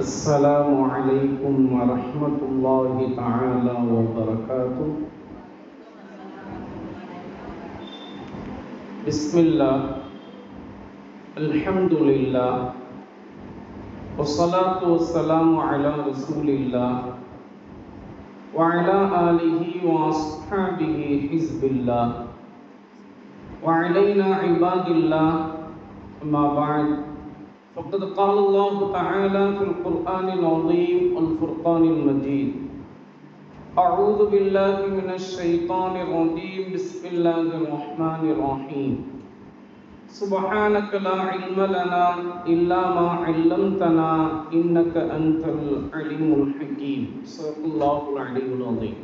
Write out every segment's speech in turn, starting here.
السلام عليكم ورحمة الله تعالى وبركاته. بسم الله، الحمد لله، والصلاة والسلام على رسول الله وعلى آله وأصحابه حزب الله وعلينا عباد الله. أما بعد، فقد قال الله تعالى في القرآن العظيم والفرقان المجيد: أعوذ بالله من الشيطان الرجيم، بسم الله الرحمن الرحيم. سبحانك لا علم لنا إلا ما علمتنا إنك أنت العليم الحكيم. صدق الله العلي العظيم.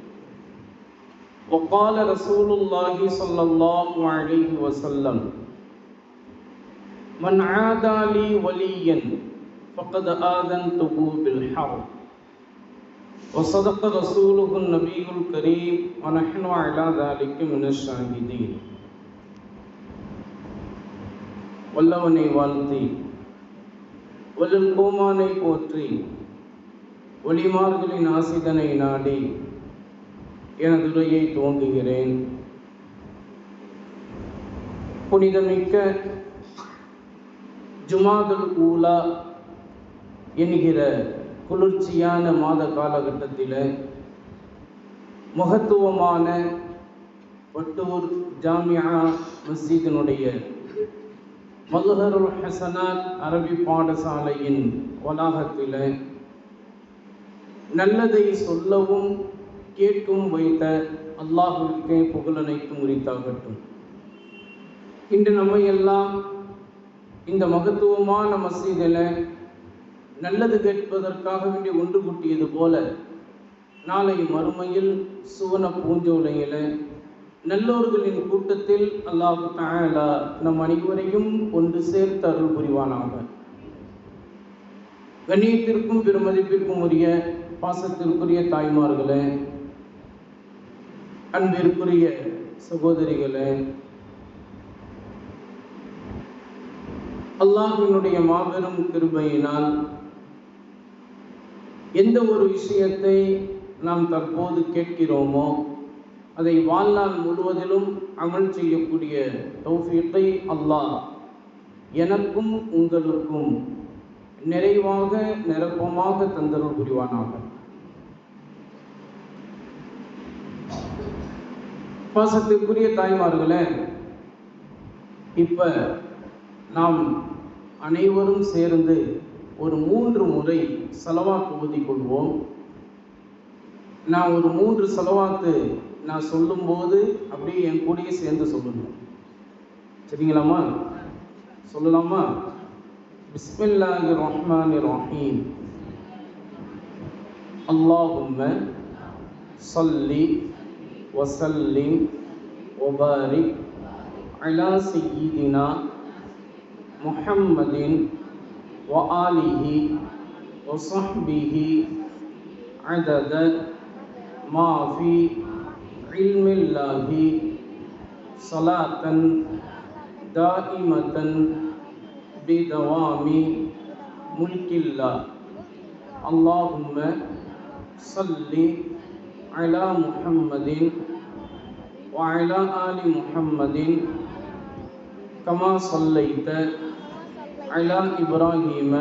وقال رسول الله صلى الله عليه وسلم: من عادى لي وليا فقد آذنته بالحرب. وصدق رسوله النبي الكريم ونحن على ذلك من الشاهدين. வல்லவனை வாழ்த்தி வல்லல் கோமானை போற்றி ஒளிமார்களின் ஆசிதனை நாடி எனது உரையை துவங்குகிறேன். புனிதமிக்க ஜுமாதுல் ஊலா என்கிற குளிர்ச்சியான மாத காலகட்டத்தில் மகத்துவமான வட்டூர் ஜாமியா மஸ்ஜிதினுடைய மல்ஹருல் ஹசனாத் அரபி பாடசாலையின் வளாகத்தில் நல்லதை சொல்லவும் கேட்கும் வைத்த அல்லாஹுவிற்கே புகழனைக்கும் உரித்தாகட்டும். இன்று நம்மை எல்லாம் இந்த மகத்துவமான மஸ்ஜிதில் நல்லது கேட்பதற்காக வேண்டி ஒன்று கூட்டியது போல நாளை மறுமையில் சுவன பூஞ்சோலையில் நல்லோர்களின் கூட்டத்தில் அல்லாஹு தஆலா நம் அனைவரையும் ஒன்று சேர்த்து அருள் புரிவானாக. கண்ணியத்திற்கும் பெருமதிப்பிற்கும் உரிய பாசத்திற்குரிய தாய்மார்களே, அன்பிற்குரிய சகோதரிகளே, அல்லாஹ்வினுடைய மாபெரும் கிருபையினால் எந்த ஒரு விஷயத்தை நாம் தற்போது கேட்கிறோமோ அதை வாழ்நாள் முழுவதிலும் அமல் செய்யக்கூடிய தௌஃபீக்கை அல்லாஹ் எனக்கும் உங்களுக்கும் நிறைவாக நிரப்பமாக தந்தருள் புரிவானாக. பாசத்திற்குரிய தாய்மார்களே, இப்ப நாம் அனைவரும் சேர்ந்து ஒரு 3 முறை ஸலவாத் ஓதிக்கொள்வோம். நான் ஒரு 3 ஸலவாத்து நான் சொல்லும்போது அப்படியே என் கூடயே சேர்ந்து சொல்லணும். சரிங்களாம்மா? சொல்லலாமா? பிஸ்மில்லாஹிர் ரஹ்மானிர் ரஹீம். அல்லாஹும்ம ஸல்லி வஸல்லிம் வபாரிக் அலா சய்யிதினா முஹம்மதின் வ ஆலிஹி வ ஸஹ்பிஹி அதத மா ஃபி இல்மில்லாஹி ஸலாத்தன் தாயிமத்தன் பிதவாமி முல்கில்லாஹ். அல்லாஹும்ம ஸல்லி அலா முஹம்மதின் வ அலா ஆலி முஹம்மதின் கமா ஸல்லைத அலா இப்ராஹீம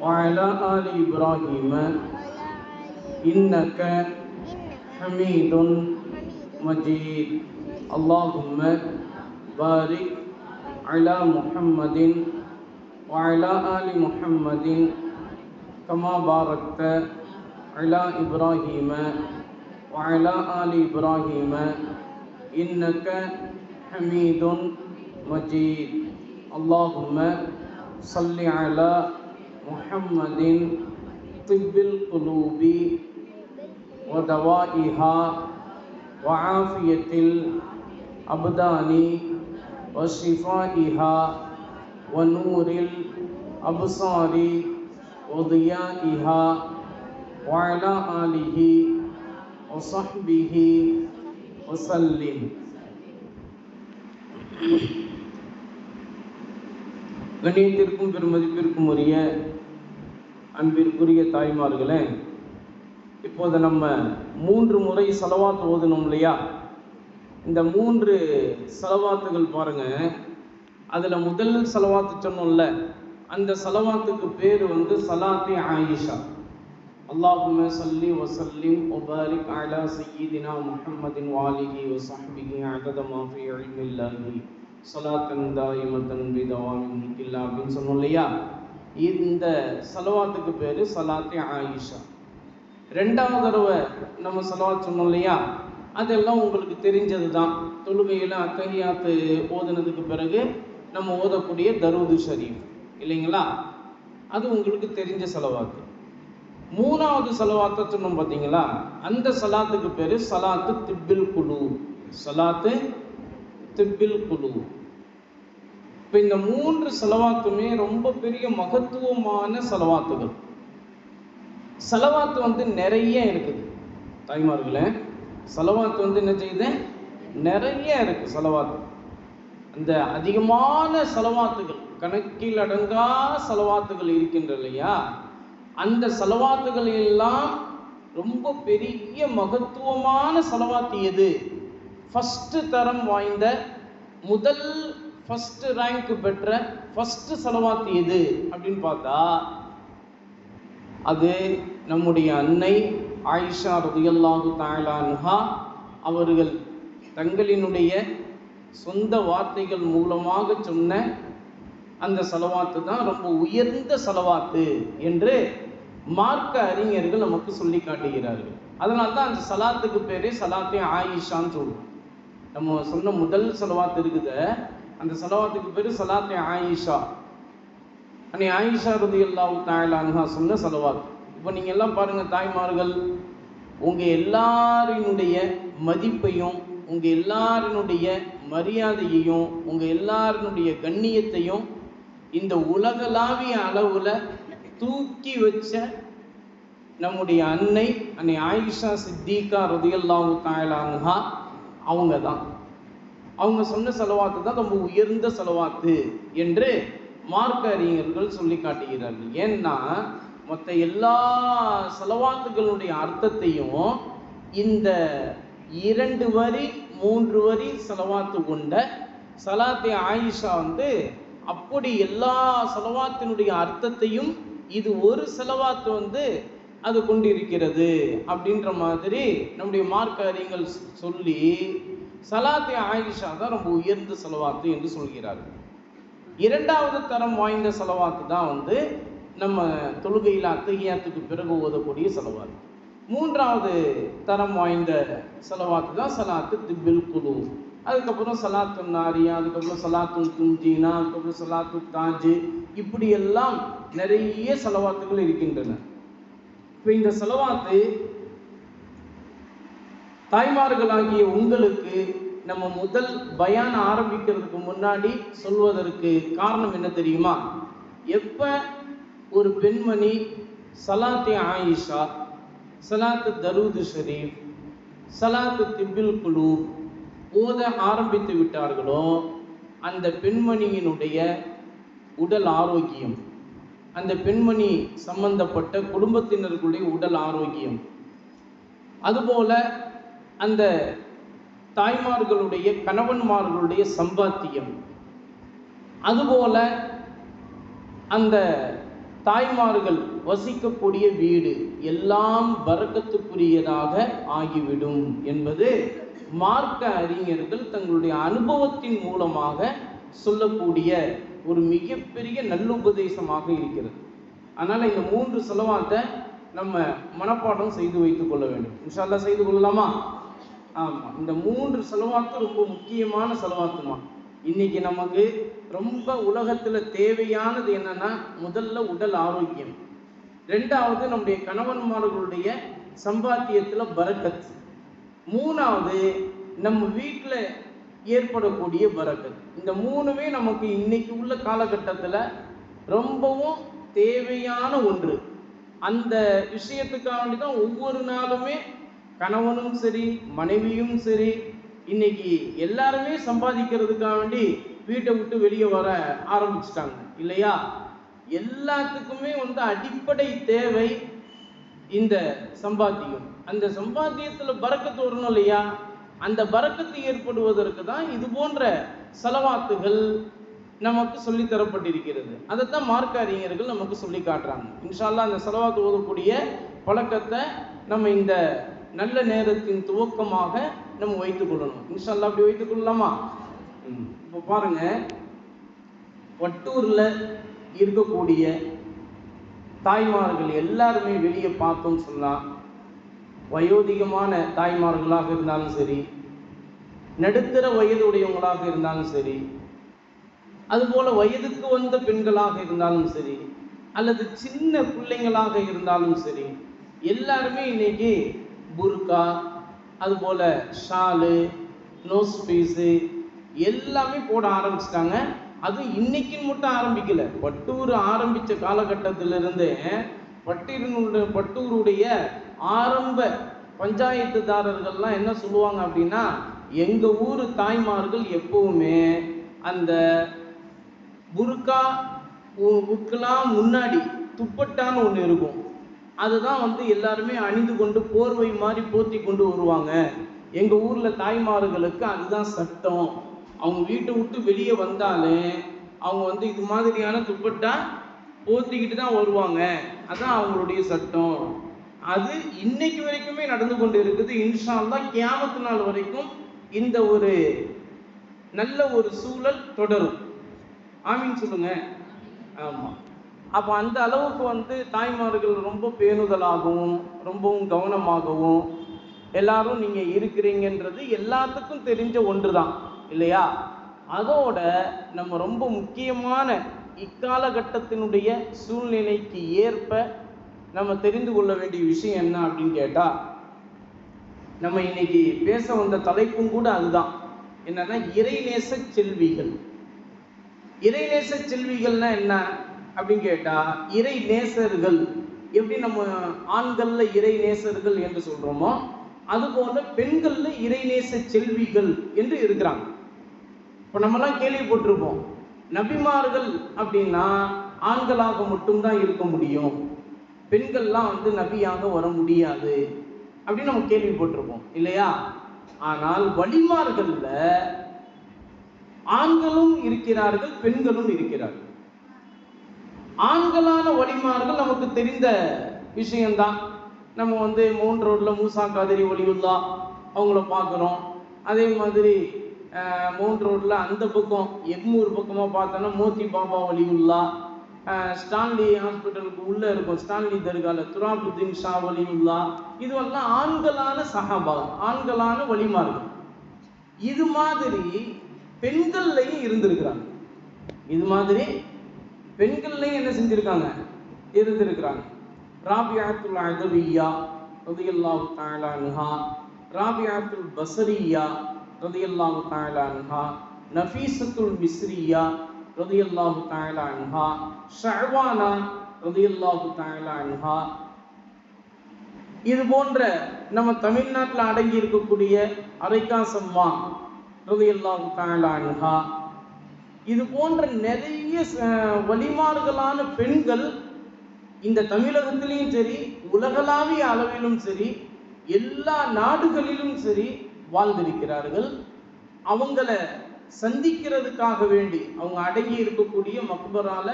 வ அலா ஆலி இப்ராஹீம இன்னக ஹமீதுன் மஜீத். அல்லாஹும்ம பாரிக் அலா முஹம்மதின் வ அலா ஆலி முஹம்மதின் கமா பாரக்த அலா இப்ராஹீம வ அலா ஆலி இப்ராஹீம இன்னக ஹமீதுன் மஜீத். அல்லாஹும்ம ஸல்லி அலா முஹம்மதின் திப்பில் குலூபி வ தவாஇஹா வ ஆஃபியத்தில் அப்தானி வ ஷிஃபாஇஹா வ நூரில் அப்சாரி வ தியாஇஹா வ அலா ஆலிஹி வ ஸஹ்பிஹி வ ஸல்லிம். கண்ணியத்திற்கும் பெருமதிப்பிற்கும் உரிய அன்பிற்குரிய தாய்மார்களே, இப்போது நம்ம 3 முறை ஸலவாத் ஓதணும் இல்லையா? இந்த 3 ஸலவாத்துகள் பாருங்க. அதில் முதல் ஸலவாத்து சொன்னோம்ல, அந்த ஸலவாத்துக்கு பேர் ஸலாத்தி ஆயிஷா. அல்லாஹும்ம ஸல்லி வஸல்லிம் வபாரிக் அலா சய்யிதினா முஹம்மதின் வாலிஹி வஸஹ்பிஹி அதத மா ஃபீ இல்மில்லாஹி ஸலாத்தன் தாயிமத்தன் பிதவாமின் முல்கில்லா அப்படின்னு சொன்னோம் இல்லையா? இந்த ஸலவாத்துக்கு பேர் ஸலாத்தி ஆயிஷா. 2வது தடவை நம்ம ஸலவாத் சொன்னோம் இல்லையா? அதெல்லாம் உங்களுக்கு தெரிஞ்சது தான். தொழுகையில் அத்தஹியாத்து ஓதுனதுக்கு பிறகு நம்ம ஓதக்கூடிய தரூது ஷரீஃப் இல்லைங்களா? அது உங்களுக்கு தெரிஞ்ச ஸலவாத்து. 3வது ஸலவாத்தை சொன்னோம் பார்த்தீங்களா? அந்த ஸலாத்துக்கு பேர் ஸலாத்து திப்பில் குலூப். ஸலாத்து திப்பில் குலூப். இப்போ இந்த 3 ஸலவாத்துமே ரொம்ப பெரிய மகத்துவமான ஸலவாத்துகள். ஸலவாத்து நிறைய இருக்குது தாய்மார்களே. ஸலவாத்து என்ன செய்யுது? நிறைய இருக்குது ஸலவாத்து. அந்த அதிகமான ஸலவாத்துகள், கணக்கில் அடங்கா ஸலவாத்துகள் இருக்கின்ற இல்லையா? அந்த ஸலவாத்துகள் எல்லாம் ரொம்ப பெரிய மகத்துவமான ஸலவாத்து எது? ஃபஸ்ட்டு தரம் வாய்ந்த முதல் ஃபஸ்ட்டு ரேங்க் பெற்ற ஃபஸ்ட்டு ஸலவாத்து எது அப்படின்னு பார்த்தா அது நம்முடைய அன்னை ஆயிஷா ரலியல்லாஹு தஆலா அன்ஹா அவர்கள் தங்களினுடைய சொந்த வார்த்தைகள் மூலமாக சொன்ன அந்த ஸலவாத்து தான் ரொம்ப உயர்ந்த ஸலவாத்து என்று மார்க்க அறிஞர்கள் நமக்கு சொல்லி காட்டுகிறார்கள். அதனால தான் அந்த ஸலாத்துக்கு பேரே ஸலாத்தே ஆயிஷான்னு சொல்லுவோம். நம்ம சொன்ன முதல் ஸலவாத்து இருக்குத, அந்த ஸலவாத்துக்கு பேர் ஸலாத்தே ஆயிஷா. அன்னை ஆயிஷா ரலியல்லாஹு தஆலா அன்ஹா சொன்ன ஸலவாத். இப்போ நீங்கள் எல்லாம் பாருங்கள் தாய்மார்கள், உங்கள் எல்லாரினுடைய மதிப்பையும், உங்கள் எல்லாரினுடைய மரியாதையையும், உங்கள் எல்லாரினுடைய கண்ணியத்தையும் இந்த உலகளாவிய அளவில் தூக்கி வச்ச நம்முடைய அன்னை ஆயிஷா சித்திகா ரலியல்லாஹு தஆலா அன்ஹா அவங்க தான். அவங்க சொன்ன ஸலவாத்து தான் ரொம்ப உயர்ந்த ஸலவாத்து என்று மார்க்க அறிஞர்கள் சொல்லி காட்டுகிறார்கள். ஏன்னா மற்ற எல்லா ஸலவாத்துகளுடைய அர்த்தத்தையும் இந்த 2 வரி 3 வரி ஸலவாத்து கொண்ட ஸலாத்தே ஆயிஷா அப்படி எல்லா ஸலவாத்தினுடைய அர்த்தத்தையும் இது ஒரு ஸலவாத்து அது கொண்டிருக்கிறது அப்படின்ற மாதிரி நம்முடைய மார்க்க அறிஞர்கள் சொல்லி ஸலாத்தே ஆயிஷா தான் ரொம்ப உயர்ந்த ஸலவாத்து என்று சொல்கிறார்கள். 2வது தரம் வாய்ந்த ஸலவாத்து தான் நம்ம தொழுகையில் அத்தஹியாத்துக்கு பிறகு ஓதக்கூடிய ஸலவாத். 3வது தரம் வாய்ந்த ஸலவாத்து தான் ஸலாத்து திப்பில் குலூப். அதுக்கப்புறம் ஸலாத்து நாரியா, அதுக்கப்புறம் ஸலாத்து துன்ஜீனா, அதுக்கப்புறம் ஸலாத்து தாஜ், இப்படியெல்லாம் நிறைய ஸலவாத்துகள் இருக்கின்றன. இப்போ இந்த ஸலவாத்து தாய்மார்களாகிய உங்களுக்கு நம்ம முதல் பயான் ஆரம்பிக்கிறதுக்கு முன்னாடி சொல்வதற்கு காரணம் என்ன தெரியுமா? எப்போ ஒரு பெண்மணி ஸலாத்தே ஆயிஷா, ஸலாத்து தரூது ஷரீஃப், ஸலாத்து திப்பில் குலூப் ஓத ஆரம்பித்து விட்டார்களோ அந்த பெண்மணியினுடைய உடல் ஆரோக்கியம், அந்த பெண்மணி சம்பந்தப்பட்ட குடும்பத்தினர்களுடைய உடல் ஆரோக்கியம், அதுபோல அந்த தாய்மார்களுடைய கணவன்மார்களுடைய சம்பாத்தியம், அதுபோல அந்த தாய்மார்கள் வசிக்கக்கூடிய வீடு எல்லாம் பரக்கத்துக்குரியதாக ஆகிவிடும் என்பது மார்க்க அறிஞர்கள் தங்களுடைய அனுபவத்தின் மூலமாக சொல்லக்கூடிய ஒரு மிகப்பெரிய நல்லுபதேசமாக இருக்கிறது. அதனால் இந்த 3 ஸலவாத்தை நம்ம மனப்பாடம் செய்து வைத்துக் கொள்ள வேண்டும். இன்ஷா அல்லாஹ் செய்து கொள்ளலாமா? ஆமாம், இந்த 3 ஸலவாத்து ரொம்ப முக்கியமான ஸலவாத்துமா. இன்னைக்கு நமக்கு ரொம்ப உலகத்தில் தேவையானது என்னன்னா, முதல்ல உடல் ஆரோக்கியம், 2வது நம்முடைய கணவன்மார்களுடைய சம்பாத்தியத்தில் பரக்கத், 3வது நம்ம வீட்டில் ஏற்படக்கூடிய பரக்கத். இந்த 3மே நமக்கு இன்னைக்கு உள்ள காலகட்டத்தில் ரொம்பவும் தேவையான ஒன்று. அந்த விஷயத்துக்காக வேண்டி தான் ஒவ்வொரு நாளுமே கணவனும் சரி மனைவியும் சரி இன்னைக்கு எல்லாருமே சம்பாதிக்கிறதுக்காக வேண்டி வீட்டை விட்டு வெளியே வர ஆரம்பிச்சிட்டாங்க இல்லையா? எல்லாத்துக்குமே அடிப்படை தேவை இந்த சம்பாத்தியம். அந்த சம்பாத்தியத்துல பரக்கத்து வரணும் இல்லையா? அந்த பரக்கத்து ஏற்படுவதற்கு தான் இது போன்ற செலவாத்துகள் நமக்கு சொல்லி தரப்பட்டிருக்கிறது. அதைத்தான் மார்க்க அறிஞர்கள் நமக்கு சொல்லி காட்டுறாங்க. இன்ஷா அல்லாஹ் அந்த செலவாத்து ஓதக்கூடிய பழக்கத்தை நம்ம இந்த நல்ல நேரத்தின் துவக்கமாக நம்ம வைத்துக் கொள்ளணும். இன்ஷா அல்லாஹ் அப்படி வைத்துக் கொள்ளலாமா? இப்போ பாருங்க, வட்டூர்ல இருக்கக்கூடிய தாய்மார்கள் எல்லாருமே வெளியே பார்த்தோம்னு சொன்னா, வயோதிகமான தாய்மார்களாக இருந்தாலும் சரி, நடுத்தர வயது உடையவங்களாக இருந்தாலும் சரி, அதுபோல வயதுக்கு வந்த பெண்களாக இருந்தாலும் சரி, அல்லது சின்ன பிள்ளைங்களாக இருந்தாலும் சரி, எல்லாருமே இன்னைக்கு புர்கா, அதுபோல ஷாலு, நோஸ் பீஸு எல்லாமே போட ஆரம்பிச்சிட்டாங்க. அது இன்னைக்குன்னு மட்டும் ஆரம்பிக்கல. பட்டூர் ஆரம்பித்த காலகட்டத்திலிருந்தே பட்டூருடைய ஆரம்ப பஞ்சாயத்துதாரர்கள்லாம் என்ன சொல்லுவாங்க அப்படின்னா, எங்க ஊர் தாய்மார்கள் எப்பவுமே அந்த புர்காவுக்கெல்லாம் முன்னாடி துப்பட்டான்னு ஒன்று இருக்கும். அதுதான் எல்லாருமே அணிந்து கொண்டு போர்வை மாதிரி போத்தி கொண்டு வருவாங்க. எங்க ஊர்ல தாய்மார்களுக்கு அதுதான் சட்டம். அவங்க வீட்டை விட்டு வெளியே வந்தாலே அவங்க இது மாதிரியான துப்பட்டா போத்திக்கிட்டு தான் வருவாங்க. அதான் அவங்களுடைய சட்டம். அது இன்னைக்கு வரைக்குமே நடந்து கொண்டு இருக்குது. இன்ஷா அல்லாஹ் கியாமத் நாள் வரைக்கும் இந்த ஒரு நல்ல ஒரு சூழல் தொடரும். ஆமீன் சொல்லுங்க. ஆமா. அப்போ அந்த அளவுக்கு தாய்மார்கள் ரொம்ப பேணுதலாகவும் ரொம்பவும் கவனமாகவும் எல்லாரும் நீங்க இருக்கிறீங்கன்றது எல்லாத்துக்கும் தெரிஞ்ச ஒன்று தான் இல்லையா? அதோட நம்ம ரொம்ப முக்கியமான இக்காலகட்டத்தினுடைய சூழ்நிலைக்கு ஏற்ப நம்ம தெரிந்து கொள்ள வேண்டிய விஷயம் என்ன அப்படின்னு கேட்டா, நம்ம இன்னைக்கு பேச வந்த தலைப்பும் கூட அதுதான். என்னன்னா, இறைநேச செல்விகள். இறைநேச செல்விகள்னா என்ன அப்படின்னு கேட்டா, இறை நேசர்கள் எப்படி நம்ம ஆண்கள்ல இறை நேசர்கள் என்று சொல்றோமோ, அதுபோல பெண்கள்ல இறைநேச செல்விகள் என்று இருக்கிறாங்க. இப்போ நம்மலாம் கேள்விப்பட்டிருப்போம், நபிமார்கள் அப்படின்னா ஆண்களாக மட்டும்தான் இருக்க முடியும், பெண்கள்லாம் நபியாக வர முடியாது அப்படின்னு நம்ம கேள்விப்பட்டிருப்போம் இல்லையா? ஆனால் வலிமார்கள்ல ஆண்களும் இருக்கிறார்கள், பெண்களும் இருக்கிறார்கள். ஆண்களான வலிமார்கள் நமக்கு தெரிந்த விஷயம்தான். நம்ம மவுண்ட் ரோட்ல மூசா காதிரி வலியுல்லா அவங்கள பார்க்குறோம். அதே மாதிரி மவுண்ட் ரோட்ல அந்த பக்கம் எக்மூர் பக்கமாக பார்த்தோன்னா மோத்தி பாபா வலியுல்லா, ஸ்டான்லி ஹாஸ்பிட்டலுக்கு உள்ள இருக்கும் ஸ்டான்லி தர்கால துராபுத்தீன் ஷா வலியுல்லா, இதுவெல்லாம் ஆண்களான சஹாபா, ஆண்களான வலிமார்கள். இது மாதிரி பெண்கள்லையும் இருந்திருக்கிறாங்க. இது மாதிரி பெண்கள்லையும் என்ன செஞ்சிருக்காங்க, இருந்திருக்கிறாங்க. ராபியாத்துல் அதவியா ரலியல்லாஹு தஆலா அன்ஹா, ராபியாத்துல் பஸரியா ரலியல்லாஹு தஆலா அன்ஹா, நஃபீஸத்துல் மிஸ்ரியா ரலியல்லாஹு தஆலா அன்ஹா, ஷஅவானா ரலியல்லாஹு தஆலா அன்ஹா, இது போன்ற நம்ம தமிழ்நாட்டில் அடங்கி இருக்கக்கூடிய அரைக்காசம்மா ரலியல்லாஹு தஆலா அன்ஹா, இது போன்ற நிறைய வலிமார்களான பெண்கள் இந்த தமிழகத்திலையும் சரி, உலகளாவிய அளவிலும் சரி, எல்லா நாடுகளிலும் சரி வாழ்ந்திருக்கிறார்கள். அவங்கள சந்திக்கிறதுக்காக வேண்டி, அவங்க அடங்கி இருக்கக்கூடிய மக்பரால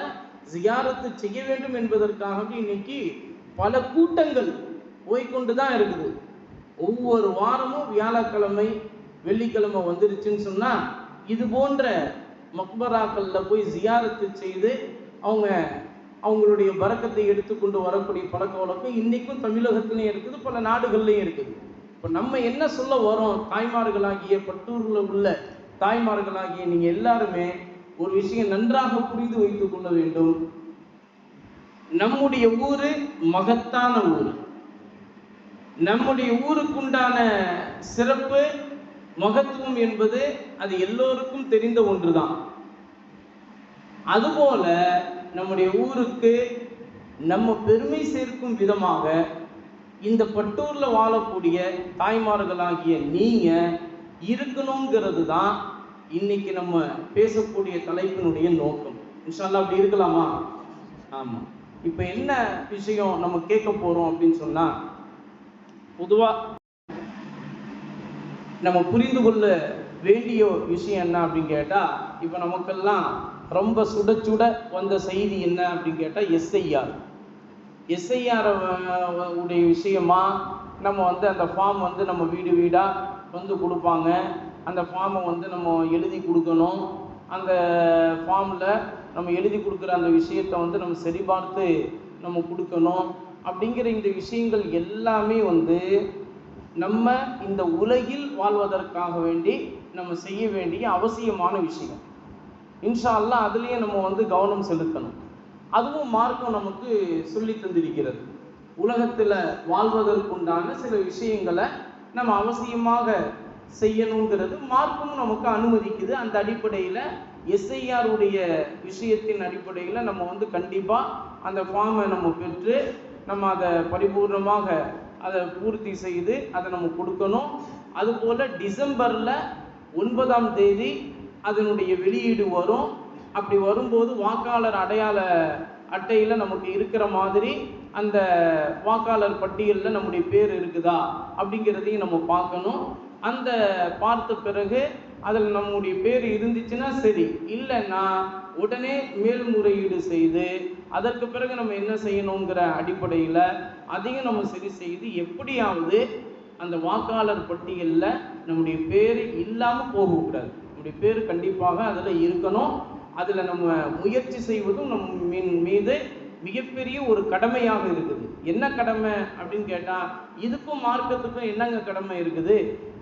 ஜியாரத்து செய்ய வேண்டும் என்பதற்காக இன்னைக்கு பல கூட்டங்கள் போய்கொண்டு தான் இருக்குது. ஒவ்வொரு வாரமும் வியாழக்கிழமை வெள்ளிக்கிழமை வந்துருச்சுன்னு சொன்னா, இது போன்ற மக்பராக்கள்ல போய் ஜியாரத்து செய்து அவங்களுடைய பரக்கத்தை எடுத்துக்கொண்டு வரக்கூடிய பழக்க வழக்கம் இன்னைக்கும் தமிழகத்திலையும் இருக்குது, பல நாடுகள்லையும் இருக்குது. இப்போ நம்ம என்ன சொல்ல வரோம், தாய்மார்களாகிய பட்டூர்ல உள்ள தாய்மார்களாகிய நீங்க எல்லாருமே ஒரு விஷயம் நன்றாக புரிந்து வைத்துக் கொள்ள வேண்டும். நம்முடைய ஊரு மகத்தான ஊர். நம்முடைய ஊருக்குண்டான சிறப்பு மகத்துவம் என்பது அது எல்லோருக்கும் தெரிந்த ஒன்றுதான். அதுபோல நம்முடைய ஊருக்கு நம்ம பெருமை சேர்க்கும் விதமாக இந்த பட்டூர்ல வாழக்கூடிய தாய்மார்களாகிய நீங்க இருக்கணுங்கிறது தான் இன்னைக்கு நம்ம பேசக்கூடிய தலைப்பினுடைய நோக்கம். இன்ஷா அல்லாஹ் அப்படி இருக்கலாமா? ஆமாம். இப்போ என்ன விஷயம் நம்ம கேட்க போகிறோம் அப்படின்னு சொன்னால், பொதுவாக நம்ம புரிந்து கொள்ள வேண்டிய விஷயம் என்ன அப்படின்னு கேட்டால், இப்போ நமக்கெல்லாம் ரொம்ப சுட சுட வந்த செய்தி என்ன அப்படின்னு கேட்டால் எஸ்ஐஆர் உடைய விஷயமா நம்ம வந்து அந்த ஃபார்ம் வந்து நம்ம வீடு வீடாக வந்து கொடுப்பாங்க. அந்த ஃபார்மை வந்து நம்ம எழுதி கொடுக்கணும். அந்த ஃபார்மில் நம்ம எழுதி கொடுக்குற அந்த விஷயத்தை வந்து நம்ம சரிபார்த்து நம்ம கொடுக்கணும். அப்படிங்கிற இந்த விஷயங்கள் எல்லாமே வந்து நம்ம இந்த உலகில் வாழ்வதற்காக வேண்டி நம்ம செய்ய வேண்டிய அவசியமான விஷயம். இன்ஷா அல்லாஹ் அதுலேயே நம்ம வந்து கவனம் செலுத்தணும். அதுவும் மார்க்கம் நமக்கு சொல்லி தந்திருக்கிறது. உலகத்தில் வாழ்வதற்குண்டான சில விஷயங்களை நம்ம அவசியமாக செய்யணுங்கிறது மார்க்கமும் நமக்கு அனுமதிக்குது. அந்த அடிப்படையில் எஸ்ஐஆருடைய விஷயத்தின் அடிப்படையில் நம்ம வந்து கண்டிப்பாக அந்த ஃபார்மை நம்ம பெற்று நம்ம அதை பரிபூர்ணமாக அதை பூர்த்தி செய்து அதை நம்ம கொடுக்கணும். அதுபோல் டிசம்பரில் 9ஆம் தேதி அதனுடைய வெளியீடு வரும். அப்படி வரும்போது வாக்காளர் அடையாள அட்டையில் நமக்கு இருக்கிற மாதிரி அந்த வாக்காளர் பட்டியலில் நம்முடைய பேர் இருக்குதா அப்படிங்கிறதையும் நம்ம பார்க்கணும். அந்த பார்த்த பிறகு அதில் நம்முடைய பேர் இருந்துச்சுன்னா சரி, இல்லைன்னா உடனே மேல்முறையீடு செய்து அதற்கு பிறகு நம்ம என்ன செய்யணுங்கிற அடிப்படையில் அதையும் நம்ம சரி செய்து எப்படியாவது அந்த வாக்காளர் பட்டியலில் நம்முடைய பேர் இல்லாமல் போகக்கூடாது. நம்முடைய பேர் கண்டிப்பாக அதில் இருக்கணும். அதில் நம்ம முயற்சி செய்வதும் நம் மீது மிகப்பெரிய ஒரு கடமையாக இருக்குது. என்ன கடமை அப்படின்னு கேட்டால், இதுக்கும் மார்க்கத்துக்கும் என்னங்க கடமை இருக்குது,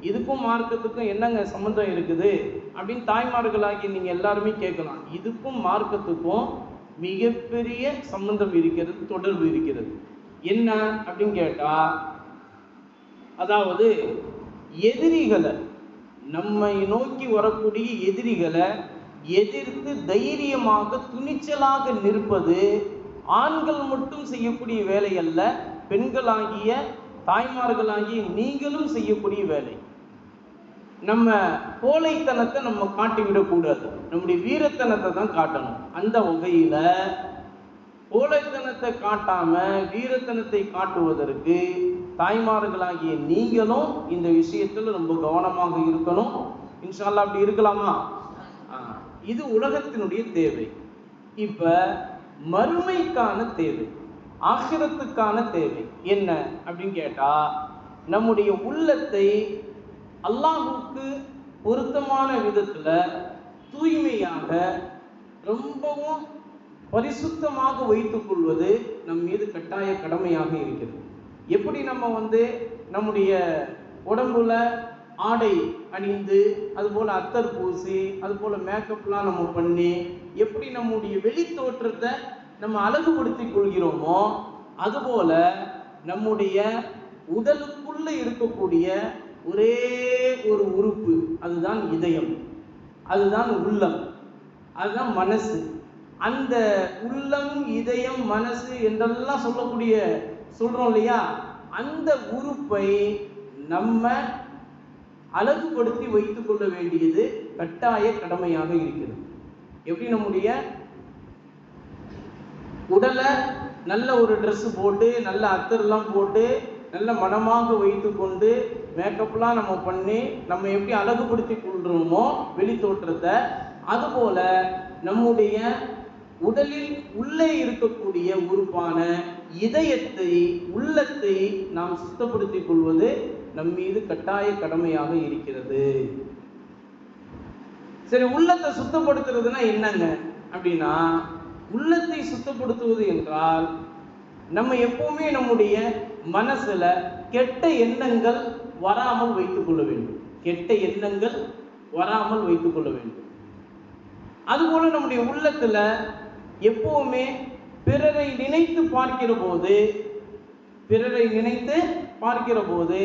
இதுக்கும் மார்க்கத்துக்கும் என்னங்க சம்மந்தம் இருக்குது அப்படின்னு தாய்மார்களாகி நீங்கள் எல்லாருமே கேட்கலாம். இதுக்கும் மார்க்கத்துக்கும் மிகப்பெரிய சம்பந்தம் இருக்கிறது, தொடர்பு இருக்கிறது. என்ன அப்படின்னு கேட்டால், அதாவது எதிரிகளை, நம்மை நோக்கி வரக்கூடிய எதிரிகளை எதிர்த்து தைரியமாக துணிச்சலாக நிற்பது ஆண்கள் மட்டும் செய்யக்கூடிய வேலை அல்ல, பெண்களாகிய தாய்மார்களாகிய நீங்களும் செய்யக்கூடிய வேலை. நம்ம கோழைத்தனத்தை நம்ம காட்டிவிடக்கூடாது, நம்முடைய வீரத்தனத்தை தான் காட்டணும். அந்த வகையில் கோழைத்தனத்தை காட்டாம வீரத்தனத்தை காட்டுவதற்கு தாய்மார்களாகிய நீங்களும் இந்த விஷயத்தில் ரொம்ப கவனமாக இருக்கணும். இன்ஷா அல்லாஹ் அப்படி இருக்கலாமா? இது உலகத்தினுடைய தேவை. இப்ப மறுமைக்கான தேவை, ஆகிரத்துக்கான தேவை என்ன அப்படின்னு கேட்டா, நம்முடைய உள்ளத்தை அல்லாஹ்வுக்கு பொருத்தமான விதத்துல தூய்மையாக ரொம்பவும் பரிசுத்தமாக வைத்துக் கொள்வது நம் மீது கட்டாய கடமையாக இருக்கிறது. எப்படி நம்ம வந்து நம்முடைய உடம்புல ஆடை அணிந்து, அதுபோல் அத்தர் பூசி, அதுபோல் மேக்கப்லாம் நம்ம பண்ணி எப்படி நம்முடைய வெளி தோற்றத்தை நம்ம அழகுபடுத்தி கொள்கிறோமோ, அதுபோல நம்முடைய உடலுக்குள்ள இருக்கக்கூடிய ஒரே ஒரு உறுப்பு, அதுதான் இதயம், அதுதான் உள்ளம், அதுதான் மனசு. அந்த உள்ளம், இதயம், மனசு என்றெல்லாம் சொல்றோம் இல்லையா, அந்த உறுப்பை நம்ம அழகுபடுத்தி வைத்துக் கொள்ள வேண்டியது கட்டாய கடமையாக இருக்கிறது. எப்படி நம்முடைய உடலை நல்ல ஒரு ட்ரெஸ் போட்டு, நல்ல அத்தர்லாம் போட்டு, நல்ல மனமாக வைத்து கொண்டு மேக்கப்லாம் நம்ம பண்ணி நம்ம எப்படி அழகுபடுத்தி கொள்றோமோ வெளி தோற்றத்தை, அதுபோல நம்முடைய உடலில் உள்ளே இருக்கக்கூடிய உறுப்பான இதயத்தை, உள்ளத்தை நாம் சுத்தப்படுத்திக் கொள்வது நம் மீது கட்டாய கடமையாக இருக்கிறது. சரி, உள்ளத்தை சுத்தப்படுத்துறதுனா என்னங்க அப்படின்னா, உள்ளத்தை சுத்தப்படுத்துவது என்றால் நம்ம எப்பவுமே நம்முடைய மனசுல கெட்ட எண்ணங்கள் வராமல் வைத்துக் கொள்ள வேண்டும். கெட்ட எண்ணங்கள் வராமல் வைத்துக் கொள்ள வேண்டும். அதுபோல நம்முடைய உள்ளத்துல எப்பவுமே பிறரை நினைத்து பார்க்கிற போது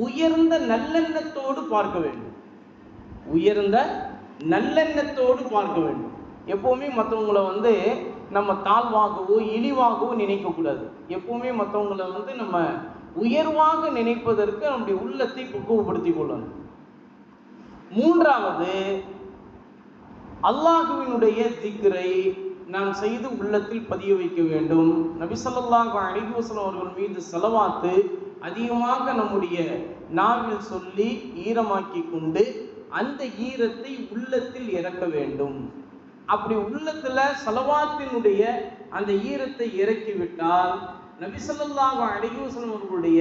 உயர்ந்த நல்லெண்ணத்தோடு பார்க்க வேண்டும். உயர்ந்த நல்லெண்ணத்தோடு பார்க்க வேண்டும். எப்பவுமே மற்றவங்களை வந்து நம்ம தாழ்வாகவோ இழிவாகவோ நினைக்கக்கூடாது. எப்பவுமே மற்றவங்களை வந்து நம்ம உயர்வாக நினைப்பதற்கு நம்முடைய உள்ளத்தை பக்குவப்படுத்திக் கொள்ளணும். மூன்றாவது, அல்லாஹுவினுடைய திக்ரை, நான் செய்து உள்ளத்தில் பதிய வைக்க வேண்டும். நபி ஸல்லல்லாஹு அலைஹி வஸல்லம் அவர்கள் மீது ஸலவாத்து அதிகமாக நம்முடைய நாவில் சொல்லி ஈரமாக்கி கொண்டு அந்த ஈரத்தை உள்ளத்தில் இறக்க வேண்டும். அப்படி உள்ளத்துல ஸலவாத்தினுடைய அந்த ஈரத்தை இறக்கிவிட்டால் நபி ஸல்லல்லாஹு அலைஹி வஸல்லம் அவர்களுடைய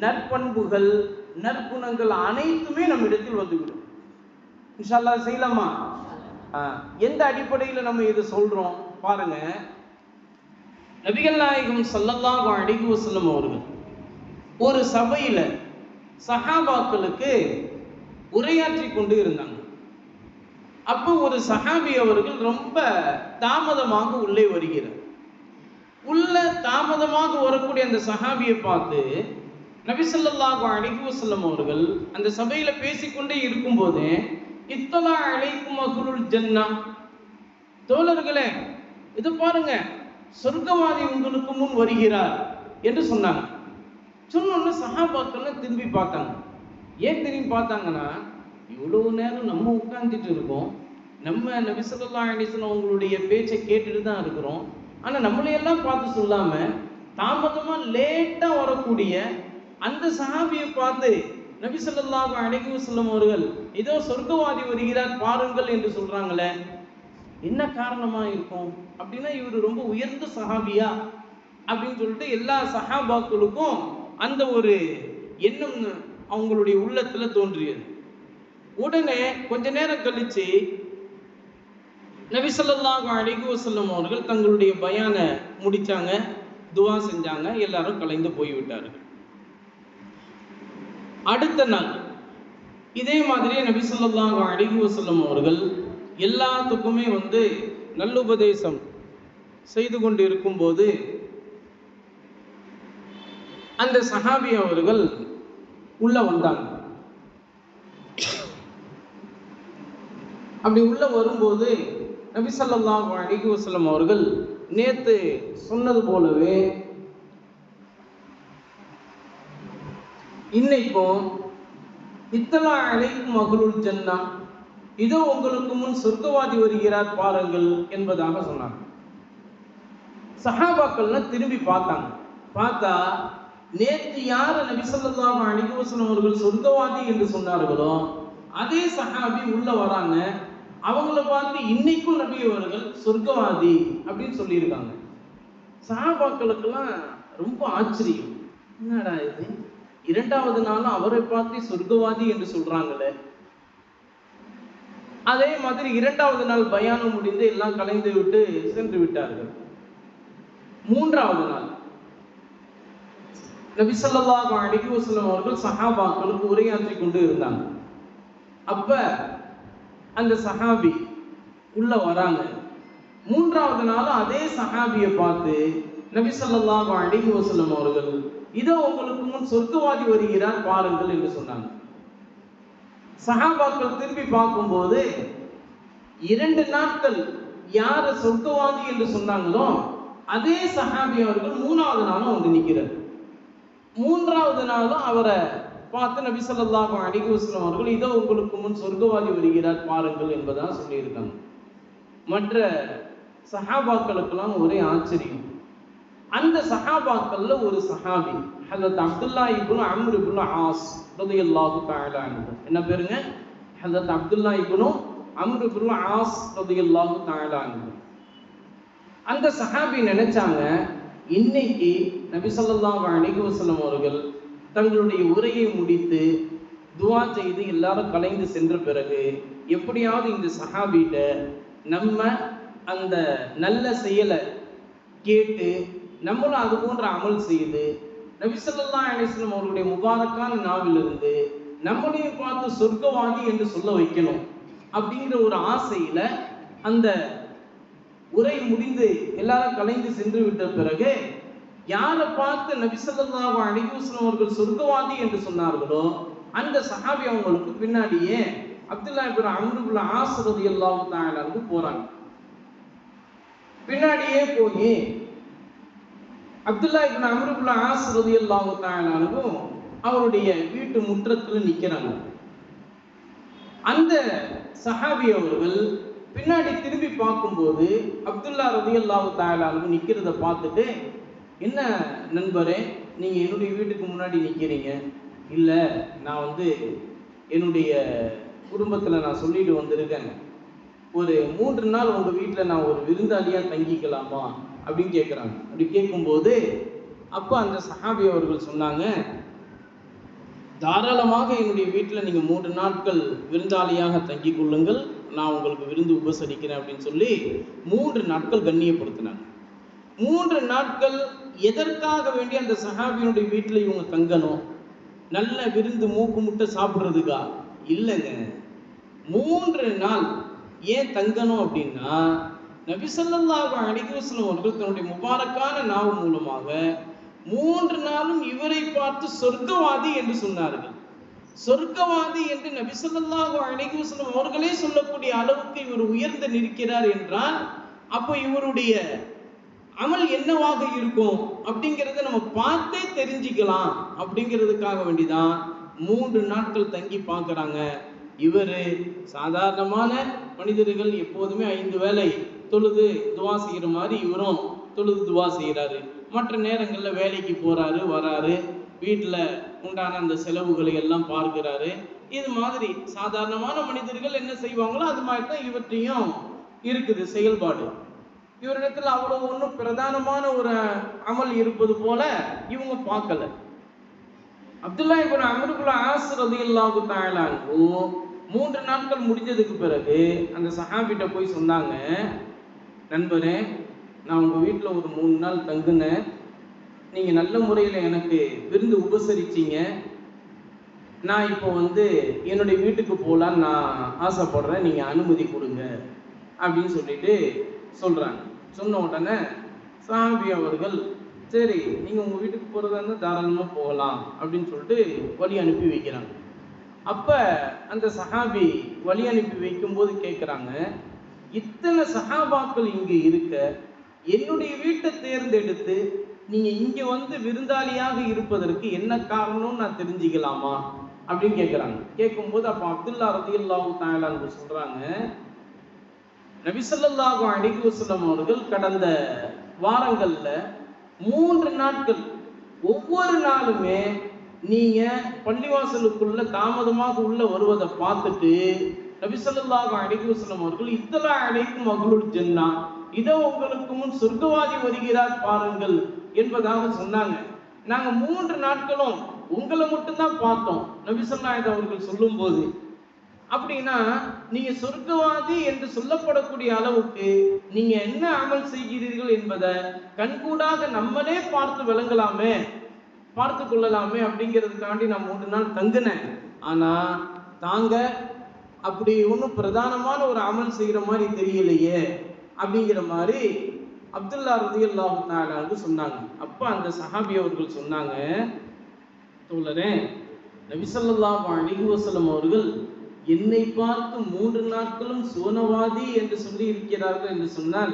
நற்பண்புகள் நற்குணங்கள் அனைத்துமே நம்ம இடத்தில் வந்துவிடும். இன்ஷா அல்லாஹ் செய்யலாமா? எந்த அடிப்படையில் நம்ம இதை சொல்றோம் பாருங்க. நபிகள் நாயகம் ஸல்லல்லாஹு அலைஹி வஸல்லம் அவர்கள் ஒரு சபையில சஹாபாக்களுக்கு உரையாற்றி கொண்டு இருந்தாங்க. அப்போ ஒரு சஹாபி அவர்கள் ரொம்ப தாமதமாக உள்ளே வருகிறார். உள்ள தாமதமாக வரக்கூடிய அந்த சஹாபியை பார்த்து நபி ஸல்லல்லாஹு அலைஹி வஸல்லம் அவர்கள் அந்த சபையில பேசிக்கொண்டே இருக்கும்போதே இத்தலா அலைக்கும் அஹ்லுல் ஜன்னா, தோழர்களே இது பாருங்க சொர்க்கவாதி உங்களுக்கு முன் வருகிறார் என்று சொன்னாங்க. சொன்னோன்னு சஹாபாக்கள் திரும்பி பார்த்தாங்க. ஏன் திரும்பி பார்த்தாங்கன்னா, இவ்வளவு நேரம் நம்ம உட்கார்ந்துட்டு இருக்கோம், நம்ம நபி ஸல்லல்லாஹு அலைஹி வஸல்லம் அவங்களுடைய பேச்சை கேட்டுட்டு தான் இருக்கிறோம். ஆனா நம்மளையெல்லாம் பார்த்து சொல்லாம தாமதமா லேட்டா வரக்கூடிய அந்த சஹாபியை பார்த்து நபி ஸல்லல்லாஹு அலைஹி வஸல்லம் அவர்கள் ஏதோ சொர்க்கவாதி வருகிறார் பாருங்கள் என்று சொல்றாங்களே, என்ன காரணமா இருக்கும்? அப்படின்னா இவர் ரொம்ப உயர்ந்த சஹாபியா அப்படின்னு சொல்லிட்டு எல்லா சஹாபாக்களுக்கும் அந்த ஒரு எண்ணம் அவங்களுடைய உள்ளத்துல தோன்றியது. உடனே கொஞ்ச நேரம் கழிச்சு நபி ஸல்லல்லாஹு அலைஹி வஸல்லம் அவர்கள் தங்களுடைய பயான முடிச்சாங்க, துவா செஞ்சாங்க, எல்லாரும் கலைந்து போய்விட்டார்கள். அடுத்த நாள் இதே மாதிரியே நபி ஸல்லல்லாஹு அலைஹி வஸல்லம் அவர்கள் எல்லாத்துக்குமே நல்லுபதேசம் செய்து கொண்டு இருக்கும்போது அந்த சஹாபி அவர்கள் உள்ள வந்தாங்க. அப்படி உள்ள வரும்போது நபி ஸல்லல்லாஹு அலைஹி வஸல்லம் அவர்கள் நேத்து சொன்னது போலவே இன்னைக்கும் இத்தலா அலைக்கும் அஹ்லுல் ஜன்னா, இதோ உங்களுக்கு முன் சொர்க்கவாதி வருகிறார் பாருங்கள் என்பதாக சொன்னாங்க. சஹாபாக்கள்லாம் திரும்பி பார்த்தாங்க. பார்த்தா நேற்று யார நபி ஸல்லல்லாஹு அலைஹி வஸல்லம் அவர்கள் சொர்க்கவாதி என்று சொன்னார்களோ அதே சஹாபி உள்ள வராங்க. அவங்கள பார்த்து இன்னைக்கும் நபி அவர்கள் சொர்க்கவாதி அப்படின்னு சொல்லியிருக்காங்க. சஹாபாக்களுக்கெல்லாம் ரொம்ப ஆச்சரியம், என்னடா இது, இரண்டாவது நாளும் அவரை பார்த்து சொர்க்கவாதி என்று சொல்றாங்களே. அதே மாதிரி இரண்டாவது நாள் பயானம் முடிந்து எல்லாம் கலைந்து விட்டு சென்று விட்டார்கள். மூன்றாவது நாள் நபி ஸல்லல்லாஹு அலைஹி வஸல்லம் அவர்கள் சஹாபாக்களுக்கு உரையாற்றி கொண்டு இருந்தாங்க. அப்ப அந்த சஹாபி உள்ள வராங்க. மூன்றாவது நாள் அதே சஹாபியை பார்த்து நபி ஸல்லல்லாஹு அலைஹி வஸல்லம் அவர்கள் இதோ உங்களுக்கு முன் சொர்க்கவாதி வருகிறார் பாருங்கள் என்று சொன்னாங்க. சஹாபாக்கள் திரும்பி பார்க்கும்போது 2 நாட்கள் யார சொர்க்கவாதி என்று சொன்னாங்களோ அதே சஹாபி அவர்கள் 3வது நாளும் நிற்கிறார். 3வது நாளும் அவரை பார்த்து நபி ஸல்லல்லாஹு அலைஹி வஸல்லம் அவர்கள் இதோ உங்களுக்கு முன் சொர்க்கவாதி வருகிறார் பாருங்கள் என்பதாக சொல்லியிருக்காங்க. மற்ற சஹாபாக்களுக்கெல்லாம் ஒரே ஆச்சரியம். அந்த சஹாபாக்கள்ல ஒரு சஹாபி ஹஜ்ரத் அப்துல்லா இப்னு அம்ர் இப்னு ஆஸ் ரலியல்லாஹு தஆலா அன்ஹு. என்ன பேருங்க? ஹஜ்ரத் அப்துல்லா இப்னு அம்ர் இப்னு ஆஸ் ரலியல்லாஹு தஆலா அன்ஹு. அந்த சஹாபி நினைச்சாங்க, இன்னைக்கு நபி ஸல்லல்லாஹு அலைஹி வஸல்லம் அவர்கள் தங்களுடைய உரையை முடித்து துஆ செய்து எல்லாரும் கலைந்து சென்ற பிறகு எப்படியாவது இந்த சஹாபிட்ட நம்ம அந்த நல்ல செயலை கேட்டு நம்மளும் அது போன்ற அமல் செய்து நபி ஸல்லல்லாஹு அலைஹி வஸல்லம் அவருடைய முபாரக்கான நாவிலிருந்து நம்மளையும் பார்த்து சொர்க்கவாதி என்று சொல்ல வைக்கணும் அப்படிங்கிற ஒரு ஆசையில அந்த உரை முடிந்து எல்லாரும் கலைந்து சென்று விட்ட பிறகு யாரை பார்த்து நபி ஸல்லல்லாஹு அலைஹி வஸல்லம் அவர்கள் சொர்க்கவாதி என்று சொன்னார்களோ அந்த சஹாபி அவங்களுக்கு பின்னாடியே அப்துல்லா இப்னு அம்ர் இப்னு ஆஸ் ரலியல்லாஹு தஆலா அன்ஹு போறாங்க. பின்னாடியே போய் அப்துல்லா இப்னு அம்ர் இப்னு ஆஸ் ரலியல்லாஹு தஆலா அன்ஹு அவருடைய வீட்டு முற்றத்தில் நிற்கிறாங்க. அந்த சஹாபி அவர்கள் பின்னாடி திரும்பி பார்க்கும்போது அப்துல்லா ரலியல்லாஹு தஆலா அன்ஹு நிற்கிறத பார்த்துட்டு, என்ன நண்பரே, நீங்கள் என்னுடைய வீட்டுக்கு முன்னாடி நிற்கிறீங்க? இல்லை, நான் என்னுடைய குடும்பத்தில் நான் சொல்லிட்டு வந்திருக்கேன், ஒரு 3 நாள் உங்கள் வீட்டில் நான் ஒரு விருந்தாளியாக தங்கிக்கலாமா அப்படின்னு கேட்குறாங்க. அப்படி கேட்கும்போது அப்போ அந்த சஹாபி அவர்கள் சொன்னாங்க, தாராளமாக என்னுடைய வீட்டில் நீங்கள் 3 நாட்கள் விருந்தாளியாக தங்கிக் கொள்ளுங்கள், நான் உங்களுக்கு விருந்து உபசரிக்கிறேன் அப்படின்னு சொல்லி 3 நாட்கள் கண்ணியப்படுத்தினாங்க. 3 நாட்கள் எதற்காக வேண்டி அந்த சஹாபியினுடைய வீட்டில் இவங்க தங்கணும்? நல்ல விருந்து மூக்கு முட்டை சாப்பிட்றதுக்கா? இல்லைங்க. 3 நாள் ஏன் தங்கணும் அப்படின்னா, நபி ஸல்லல்லாஹு அலைஹி வஸல்லம் அவர்கள் தன்னுடைய முபாரக்கான நாவு மூலமாக 3 நாளும் இவரை பார்த்து சொர்க்கவாதி என்று சொன்னார்கள். சொர்க்கவாதி என்று நபி ஸல்லல்லாஹு அலைஹி வஸல்லம் அவர்களே சொல்லக்கூடிய அளவுக்கு இவர் உயர்ந்து நிற்கிறார் என்றால், அப்போ இவருடைய அமல் என்னவாக இருக்கும் அப்படிங்கிறத நம்ம பார்த்தே தெரிஞ்சுக்கலாம் அப்படிங்கிறதுக்காக வேண்டிதான் 3 நாட்கள் தங்கி பார்க்குறாங்க. இவர் சாதாரணமான மனிதர்கள் எப்போதுமே 5 வேளை தொழுது துவா செய்கிற மாதிரி இவரும் தொழுது துவா செய்கிறாரு. மற்ற நேரங்களில் வேலைக்கு போகிறாரு, வராரு, வீட்டில் உண்டான அந்த செலவுகளை எல்லாம் பார்க்கிறாரு. இது மாதிரி சாதாரணமான மனிதர்கள் என்ன செய்வாங்களோ அது மாதிரி தான் இவற்றையும் இருக்குது செயல்பாடு. இவரிடத்தில் அவ்வளவு ஒன்றும் பிரதானமான ஒரு அமல் இருப்பது போல இவங்க பார்க்கல. அப்துல்லா இப்னு அம்ர் இப்னு ஆஸ் ரலியல்லாஹு தஆலா அன்ஹு 3 நாட்கள் முடிஞ்சதுக்கு பிறகு அந்த சஹாபிட்ட போய் சொன்னாங்க, நண்பரே, நான் உங்கள் வீட்டில் ஒரு 3 நாள் தங்குனேன், நீங்கள் நல்ல முறையில் எனக்கு விருந்து உபசரிச்சிங்க, நான் இப்போ என்னுடைய வீட்டுக்கு போகலான்னு நான் ஆசைப்படுறேன், நீங்கள் அனுமதி கொடுங்க அப்படின்னு சொல்லிட்டு சொல்கிறாங்க. சொன்ன உடனே சஹாபி அவர்கள், சரி நீங்கள் உங்கள் வீட்டுக்கு போகிறதா இருந்தால் தாராளமாக போகலாம் அப்படின்னு சொல்லிட்டு வழி அனுப்பி வைக்கிறாங்க. அப்போ அந்த சஹாபி வழி அனுப்பி வைக்கும்போது கேட்குறாங்க, இத்தனை சஹாபாக்கள் இங்கே இருக்க என்னுடைய வீட்டை தேர்ந்தெடுத்து நீங்கள் இங்கே விருந்தாளியாக இருப்பதற்கு என்ன காரணம்னு நான் தெரிஞ்சுக்கலாமா அப்படின்னு கேட்குறாங்க. கேட்கும்போது அப்போ அப்துல்லா ரலியல்லாஹு தஆலா அன்ஹு சொல்கிறாங்க, நபி ஸல்லல்லாஹு அலைஹி வஸல்லம் அவர்கள் கடந்த வாரங்களில் 3 நாட்கள் ஒவ்வொரு நாளுமே நீங்க பள்ளிவாசலுக்குள்ள தாமதமாக உள்ள வருவதை பார்த்துட்டு நபி ஸல்லல்லாஹு அலைஹி வஸல்லம் அவர்கள் இத்தலா அலைக்கும் அஹ்லுல் ஜன்னா, இதோ உங்களுக்கு முன் சொர்க்கவாதி வருகிறார் பாருங்கள் என்பதாக சொன்னாங்க. நாங்க 3 நாட்களும் உங்களை மட்டும்தான் பார்த்தோம் நபி ஸல்லல்லாஹு அலைஹி அவர்கள் சொல்லும் போது. அப்படின்னா நீங்க சொர்க்கவாதி என்று சொல்லப்படக்கூடிய அளவுக்கு நீங்க என்ன அமல் செய்கிறீர்கள் என்பதை கண்கூடாக நம்மளே பார்த்து விளங்கலாமே, பார்த்து கொள்ளலாமே அப்படிங்கிறதுக்காண்டி நான் 3 நாள் தங்கினேன். ஆனா தாங்க அப்படி ஒன்றும் பிரதானமான ஒரு அமல் செய்கிற மாதிரி தெரியலையே அப்படிங்கிற மாதிரி அப்துல்லா ரலியல்லாஹு தஆலா சொன்னாங்க. அப்ப அந்த சஹாபி அவர்கள் சொன்னாங்க, தோழரே, நபி ஸல்லல்லாஹு அலைஹி வஸல்லம் அவர்கள் என்னை பார்த்து 3 நாட்களும் சுவனவாதி என்று சொல்லி இருக்கிறார்கள் என்று சொன்னால்,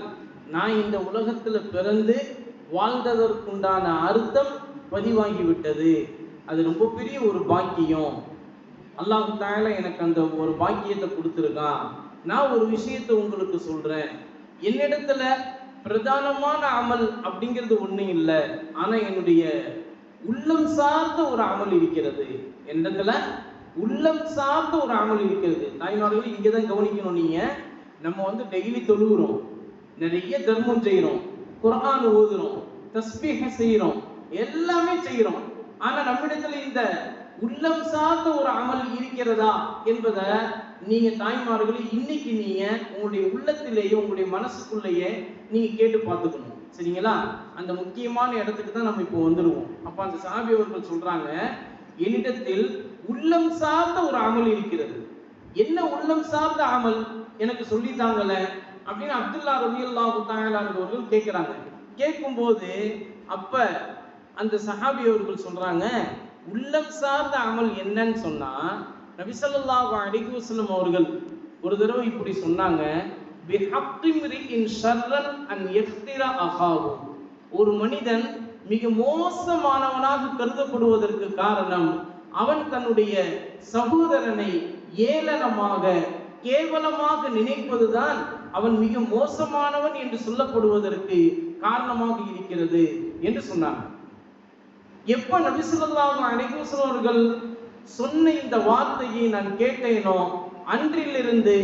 நான் இந்த உலகத்துல பிறந்து வாழ்ந்ததற்குண்டான அர்த்தம் பதிவாகிவிட்டது. அது ரொம்ப பெரிய ஒரு பாக்கியம். அல்லாஹ் தஆலா எனக்கு அந்த ஒரு பாக்கியத்தை கொடுத்துருக்கான். நான் ஒரு விஷயத்தை உங்களுக்கு சொல்றேன், என்னிடத்துல பிரதானமான அமல் அப்படிங்கிறது ஒன்றும் இல்லை, ஆனா என்னுடைய உள்ளம் சார்ந்த ஒரு அமல் இருக்கிறது. என்னிடத்துல உள்ளம் சார்ந்த ஒரு அமல் இருக்கிறது. தாய்மார்கள் இங்கே தான் கவனிக்கணும். நீங்க நம்ம டெய்லி தொழுகிறோம், நிறைய தர்மம் செய்கிறோம், குர்ஆன் ஓதுறோம், தஸ்பீஹ் செய்கிறோம், எல்லாமே செய்கிறோம். ஆனா நம்மிடத்துல இந்த உள்ளம் சார்ந்த ஒரு அமல் இருக்கிறதா என்பதை நீங்க தாய்மார்கள் இன்னைக்கு நீங்க உங்களுடைய உள்ளத்திலேயே உங்களுடைய மனசுக்குள்ளேயே நீங்க கேட்டு பார்த்துக்கணும். சரிங்களா? அந்த முக்கியமான இடத்துக்கு தான் நம்ம இப்போ வந்துடுவோம். அப்ப அந்த சஹாபி அவர்கள் சொல்றாங்க, என்னிடத்தில் உள்ளம் சார்ந்த ஒரு அமல் இருக்கிறது. என்ன உள்ளம் சார்ந்த அமல் எனக்கு சொல்லித்தாங்கல அப்படின்னு அப்துல்லா ரலியல்லாஹு தஆலா அவர்கள் கேட்கிறாங்க. கேட்கும்போது அப்ப அந்த சஹாபி அவர்கள் சொல்றாங்க, உள்ளம் சார்ந்த அமல் என்னன்னு சொன்னா, நபி ஸல்லல்லாஹு அலைஹி வஸல்லம் அவர்கள் ஒரு தடவை இப்படி சொன்னாங்க, பிஹக்திம்ரிஇன் ஷர்ரன் அன் யஃப்திர அஹாஹு. ஒரு மனிதன் மிக மோசமானவனாக கருதப்படுவதற்கு காரணம் அவன் தன்னுடைய சகோதரனை ஏளனமாக கேவலமாக நினைப்பதுதான் அவன் மிக மோசமானவன் என்று சொல்லப்படுவதற்கு காரணமாக இருக்கிறது என்று சொன்னாங்க. எப்ப நபி ஸல்லல்லாஹு அலைஹி வஸல்லம் அவர்கள் சொன்ன இந்த வார்த்தையை நான் கேட்டேனோ, அன்றிலிருந்து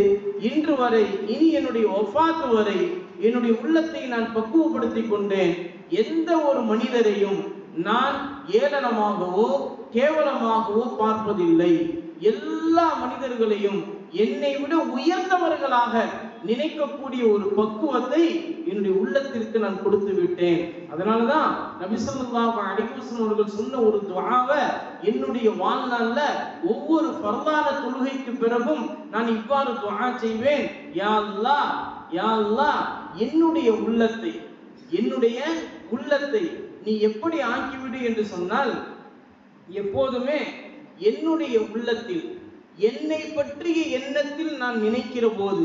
இன்று வரை, இனி என்னுடைய வஃபாத் வரை என்னுடைய உள்ளத்தை நான் பக்குவப்படுத்திக் கொண்டேன். எந்த ஒரு மனிதரையும் நான் ஏளனமாகவோ கேவலமாகவோ பார்ப்பதில்லை. எல்லா மனிதர்களையும் என்னை விட உயர்ந்தவர்களாக நினைக்கக்கூடிய ஒரு பக்குவத்தை என்னுடைய உள்ளத்திற்கு நான் கொடுத்து விட்டேன். அதனாலதான் நபி ஸல்லல்லாஹு அலைஹி வஸல்லம் அவர்கள் சொன்ன ஒரு துஆவை என்னுடைய வாழ்நாள்ல ஒவ்வொரு ஃபர்தான தொழுகைக்கு பிறகும் நான் இவ்வாறு துஆ செய்வேன். யா அல்லாஹ், யா அல்லாஹ், என்னுடைய உள்ளத்தை நீ எப்படி ஆக்கிவிடு என்று சொன்னால், எப்போதுமே என்னுடைய உள்ளத்தில் என்னை பற்றிய எண்ணத்தில் நான் நினைக்கிற போது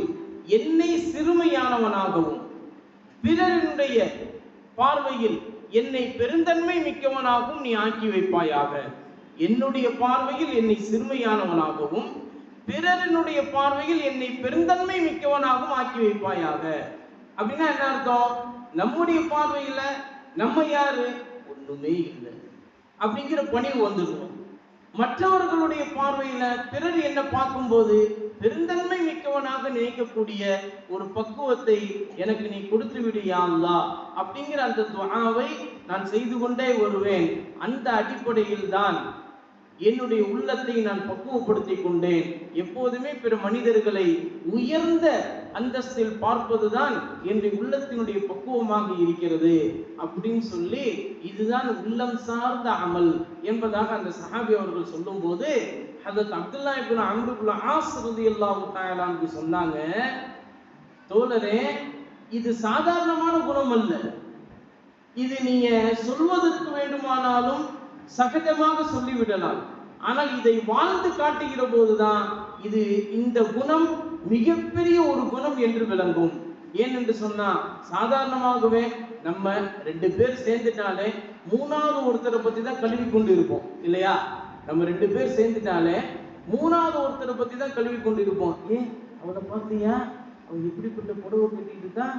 என்னை சிறுமையானவனாகவும், பிறருடைய பார்வையில் என்னை பெருந்தன்மை மிக்கவனாகவும் நீ ஆக்கி வைப்பாயாக. என்னுடைய பார்வையில் என்னை சிறுமையானவனாகவும், பிறருடைய பார்வையில் என்னை பெருந்தன்மை மிக்கவனாகவும் ஆக்கி வைப்பாயாக. அப்படின்னா என்ன அர்த்தம்? நம்முடைய பார்வையில நம்ம யாரு? ஒண்ணுமே இல்லை அப்படிங்கிற பணிவு வந்துடும். மற்றவர்களுடைய பார்வையில பிறர் என்ன பார்க்கும்போது பெருந்தன்மை மிக்கவனாக நினைக்கக்கூடிய ஒரு பக்குவத்தை எனக்கு நீ கொடுத்து விடு யா அல்லாஹ் அப்படிங்கிற அந்த துஆவை நான் செய்து கொண்டே வருவேன். அந்த அடிப்படையில் தான் என்னுடைய உள்ளத்தை நான் பக்குவப்படுத்திக் கொண்டேன். எப்போதுமே பிற மனிதர்களை உயர்ந்த அந்தஸ்தில் பார்ப்பதுதான் என்னுடைய உள்ளத்தினுடைய பக்குவமாக இருக்கிறது அப்படின்னு சொல்லி, இதுதான் உள்ளம் சார்ந்த அமல் என்பதாக அந்த சஹாபி அவர்கள் சொல்லும் போது, ஹதரத் அப்துல்லாஹ் இப்னு அம்ர் இப்னு ஆஸ் ரலியல்லாஹு தஆலா அன்ஹு சொன்னாங்க, தோழரே, இது சாதாரணமான குணம் அல்ல. இது நீங்க சொல்வதற்கு வேண்டுமானாலும் சகஜமாக சொல்லிவிடலாம். ஆனால் இதை வாழ்ந்து காட்டுகிற போதுதான் இது இந்த குணம் மிகப்பெரிய ஒரு குணம் என்று விளங்கும். ஏனென்று சொன்னா, சாதாரணமாகவே நம்ம 2 பேர் சேர்ந்துட்டாலே மூணாவது ஒருத்தரை பத்தி தான் கழுவி கொண்டு இருப்போம் இல்லையா? நம்ம 2 பேர் சேர்ந்துட்டாலே மூணாவது ஒருத்தரை பத்தி தான் கழுவி கொண்டு இருப்போம். ஏன் அவளை பார்த்தியா, அவன் எப்படிப்பட்ட புடவை கட்டிட்டு இருக்கா,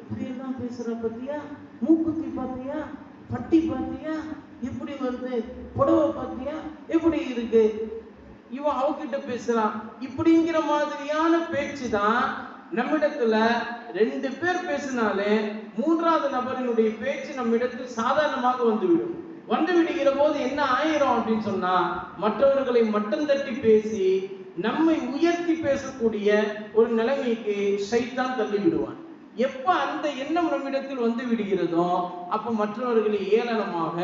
எப்படி எல்லாம் பேசுற பத்தியா, மூக்குத்தி பார்த்தியா, பட்டி பார்த்தியா, எப்படி வருது, புடவை பார்த்தியா எப்படி இருக்கு, இவன் அவகிட்ட பேசுறான், இப்படிங்கிற மாதிரியான பேச்சு தான் நம்மிடத்துல 2 பேர் பேசினாலே மூன்றாவது நபரினுடைய பேச்சு நம்மிடத்தில் சாதாரணமாக வந்து விடுகிற போது என்ன ஆயிரும் அப்படின்னு சொன்னா, மற்றவர்களை மட்டம் தட்டி பேசி நம்மை உயர்த்தி பேசக்கூடிய ஒரு நிலைமைக்கு ஷைத்தான் தள்ளி விடுவான். எப்ப அந்த எண்ணம் நம்மிடத்தில் வந்து விடுகிறதோ அப்ப மற்றவர்களை ஏளனமாக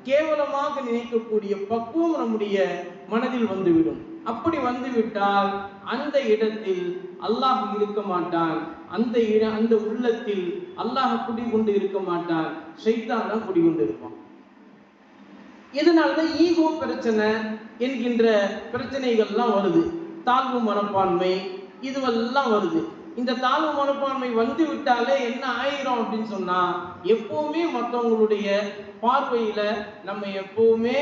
கேவலமாக நினைக்கக்கூடிய பக்குவம் நம்முடைய மனதில் வந்துவிடும். அப்படி வந்துவிட்டால் அந்த இடத்தில் அல்லாஹ் இருக்க மாட்டான். அந்த உள்ளத்தில் அல்லாஹ் குடிகொண்டு இருக்க மாட்டான், ஷைத்தான் தான் குடிகொண்டு இருப்பான். இதனால்தான் ஈகோ பிரச்சனை என்கின்ற பிரச்சனைகள்லாம் வருது. தாழ்வு மனப்பான்மை இதுவெல்லாம் வருது. இந்த தாழ்வு மனப்பான்மை வந்து விட்டாலே என்ன ஆயிரும் அப்படின்னு சொன்னா, எப்பவுமே மற்றவங்களுடைய பார்வையில நம்ம எப்பவுமே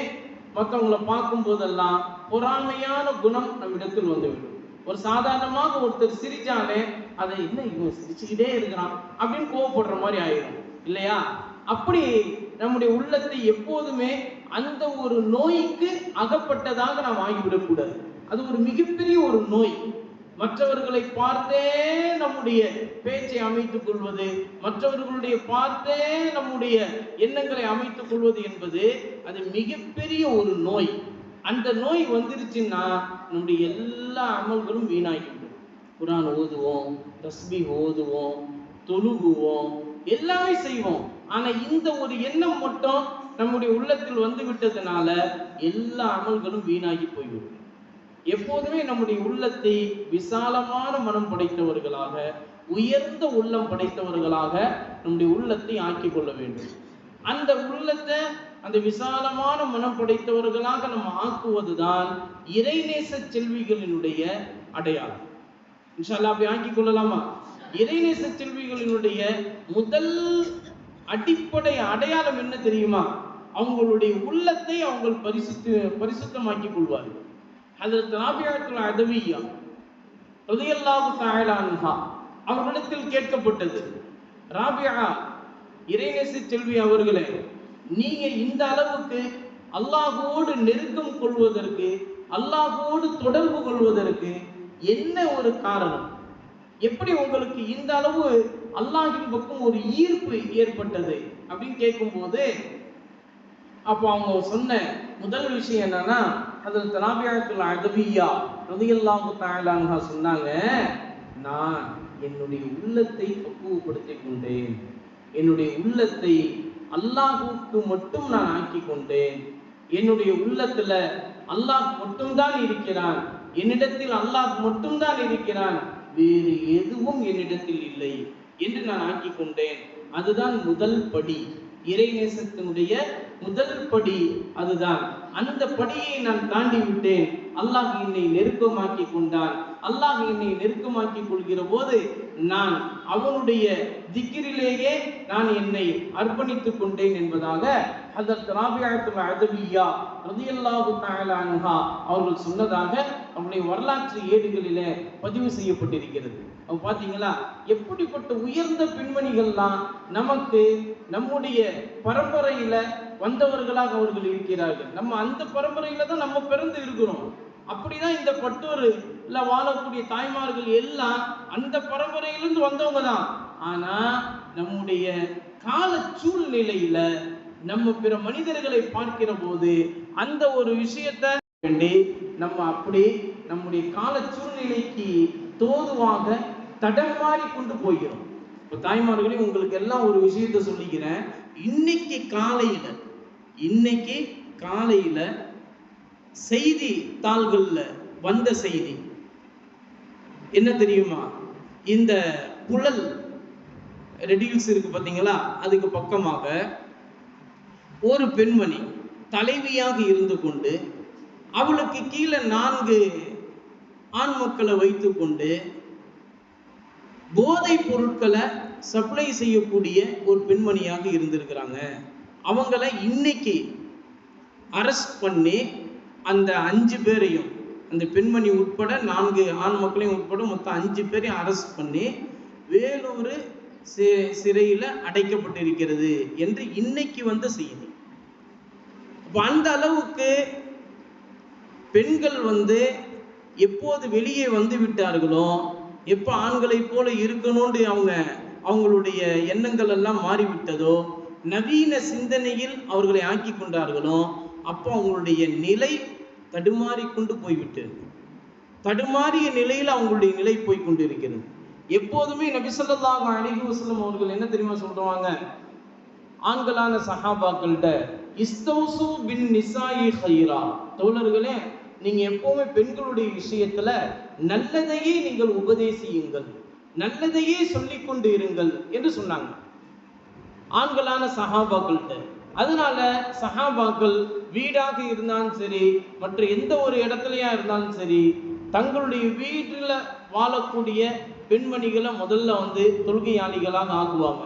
மற்றவங்களை பார்க்கும் போதெல்லாம் பொறாமையான குணம் நம்மிடத்தில் வந்துவிடும். ஒரு சாதாரணமாக ஒருத்தர் சிரிச்சாலே அதை என்ன இவன் சிரிச்சுக்கிட்டே இருக்கிறான் அப்படின்னு கோவப்படுற மாதிரி ஆயிடும் இல்லையா? அப்படி நம்முடைய உள்ளத்தை எப்போதுமே அந்த ஒரு நோய்க்கு அகப்பட்டதாக நாம் ஆகிவிடக்கூடாது. அது ஒரு மிகப்பெரிய ஒரு நோய். மற்றவர்களை பார்த்தே நம்முடைய பேச்சை அமைத்துக் கொள்வது, மற்றவர்களுடைய பார்த்தே நம்முடைய எண்ணங்களை அமைத்துக் கொள்வது என்பது அது மிகப்பெரிய ஒரு நோய். அந்த நோய் வந்துருச்சுன்னா நம்முடைய எல்லா அமல்களும் வீணாகிவிடும். குர்ஆன் ஓதுவோம், தஸ்பீஹ் ஓதுவோம், தொழுகுவோம், எல்லாமே செய்வோம். ஆனா இந்த ஒரு எண்ணம் மட்டும் நம்முடைய உள்ளத்தில் வந்து விட்டதுனால எல்லா அமல்களும் வீணாகி போய்விடும். எப்போதுமே நம்முடைய உள்ளத்தை விசாலமான மனம் படைத்தவர்களாக, உயர்ந்த உள்ளம் படைத்தவர்களாக நம்முடைய உள்ளத்தை ஆக்கிக் கொள்ள வேண்டும். அந்த உள்ளத்தை அந்த விசாலமான மனம் படைத்தவர்களாக நம்ம ஆக்குவதுதான் இறைநேச செல்விகளினுடைய அடையாளம். இன்ஷா அல்லாஹ் அப்படி ஆக்கிக் கொள்ளலாமா? இறைநேச செல்விகளினுடைய முதல் அடிப்படை அடையாளம் என்ன தெரியுமா? அவங்களுடைய உள்ளத்தை அவங்க பரிசுத்தமாக்கிக் கொள்வார்கள். ஹஜ்ரத் ராபிஅத்துல் அதவிய்யா ரலியல்லாஹு தஆலா அன்ஹா அவர்களிடத்தில் கேட்கப்பட்டது, ராபியா இறைநேசி செல்வி அவர்களே, நீங்க இந்த அளவுக்கு அல்லாஹ்வோடு நெருக்கம் கொள்வதற்கு, அல்லாஹ்வோடு தொடர்பு கொள்வதற்கு என்ன ஒரு காரணம்? எப்படி உங்களுக்கு இந்த அளவு அல்லாஹ்வின் பக்கம் ஒரு ஈர்ப்பு ஏற்பட்டது அப்படின்னு கேட்கும்போது, அப்போ அவங்க சொன்ன முதல் விஷயம் என்னன்னா, ஹஜ்ரத் ராபிஅத்துல் அதவிய்யா ரலியல்லாஹு தஆலா அன்ஹா சொன்னாங்க, நான் என்னுடைய உள்ளத்தை பக்குவப்படுத்திக் கொண்டேன், என்னுடைய உள்ளத்தை அல்லாஹ்வுக்கு மட்டும் நான் ஆக்கி கொண்டேன், என்னுடைய உள்ளத்துல அல்லாஹ் மட்டும்தான் இருக்கிறான், என்னிடத்தில் அல்லாஹ் மட்டும்தான் இருக்கிறான், வேறு எதுவும் என்னிடத்தில் இல்லை என்று நான் ஆக்கி கொண்டேன். அதுதான் முதல் படி, இறைநேசத்தினுடைய முதல் படி அதுதான். அந்த படியை நான் தாண்டி விட்டேன், அல்லாஹ் என்னை நெருக்கமாக்கி கொண்டான். அல்லாஹ் என்னை நெருக்கமாக்கி கொள்கிற போது நான் அவனுடைய திக்ரிலேயே நான் என்னை அர்ப்பணித்துக் கொண்டேன் என்பதாக ஹஜ்ரத் ராபிஅத்துல் அதவிய்யா ரலியல்லாஹு தஆலா அன்ஹா அவர்கள் சொன்னதாக அவருடைய வரலாற்று ஏடுகளிலே பதிவு செய்யப்பட்டிருக்கிறது. அவங்க பாத்தீங்களா, எப்படிப்பட்ட உயர்ந்த பெண்மணிகள்லாம் நமக்கு நம்முடைய பரம்பரையில வந்தவர்களாக அவர்கள் இருக்கிறார்கள். நம்ம அந்த பரம்பரையில தான் நம்ம பிறந்து இருக்கிறோம். அப்படிதான் இந்த பட்டூர்ல வாழக்கூடிய தாய்மார்கள் எல்லாம் அந்த பரம்பரையிலிருந்து வந்தவங்க தான். ஆனா நம்முடைய கால சூழ்நிலையில நம்ம பிற மனிதர்களை பார்க்கிற போது அந்த ஒரு விஷயத்தை வேண்டி நம்ம அப்படி நம்முடைய கால சூழ்நிலைக்கு தோதுவாக தடமாறி கொண்டு போகிறோம். இப்போ தாய்மார்களே, உங்களுக்கு எல்லாம் ஒரு விஷயத்த சொல்லிக்கிறேன். இன்னைக்கு காலையில செய்தி தாள்கள்ல வந்த செய்தி என்ன தெரியுமா? இந்த புழல் ரெடியூல்ஸ் இருக்கு பாத்தீங்களா, அதுக்கு பக்கமாக ஒரு பெண்மணி தலைவியாக இருந்து கொண்டு அவளுக்கு கீழே 4 ஆண் மக்களை வைத்து கொண்டு போதை பொருட்களை சப்ளை செய்யக்கூடிய ஒரு பெண்மணியாக இருந்திருக்கிறாங்க. அவங்கள இன்னைக்கு அரெஸ்ட் பண்ணி அந்த 5 பேரையும், அந்த பெண்மணி உட்பட 4 ஆண் மக்களையும் உட்பட மொத்தம் 5 பேரையும் அரெஸ்ட் பண்ணி வேலூர் சிறையில் அடைக்கப்பட்டிருக்கிறது என்று இன்னைக்கு வந்த செய்தி. அந்த அளவுக்கு பெண்கள் எப்போது வெளியே வந்து விட்டார்களோ, எப்போ ஆண்களை போல இருக்கணும்னு அவங்களுடைய எண்ணங்கள் எல்லாம் மாறிவிட்டதோ, நவீன சிந்தனையில் அவர்களை ஆக்கி கொண்டார்களோ, அப்போ அவங்களுடைய நிலை தடுமாறி கொண்டு போய்விட்டது. தடுமாறிய நிலையில் அவங்களுடைய நிலை போய் கொண்டு இருக்கிறது. எப்போதுமே நபி ஸல்லல்லாஹு அலைஹி வஸல்லம் அவர்கள் என்ன தெரியுமா சொல்றாங்க? ஆண்களான சஹாபாக்கள்கிட்ட, இஸ்தௌசு பின் நிசாயி கைரா, தோழர்களே, நீங்க எப்பவுமே பெண்களுடைய விஷயத்துல நல்லதையே நீங்கள் உபதேசியுங்கள், நல்லதையே சொல்லிக் கொண்டு இருங்கள் என்று சொன்னாங்க ஆண்களான சஹாபாக்கள்கிட்ட. அதனால சஹாபாக்கள் வீடாக இருந்தாலும் சரி, மற்ற எந்த ஒரு இடத்துலயா இருந்தாலும் சரி, தங்களுடைய வீட்டில் வாழக்கூடிய பெண்மணிகளை முதல்ல தொழுகையாளிகளாக ஆக்குவாங்க.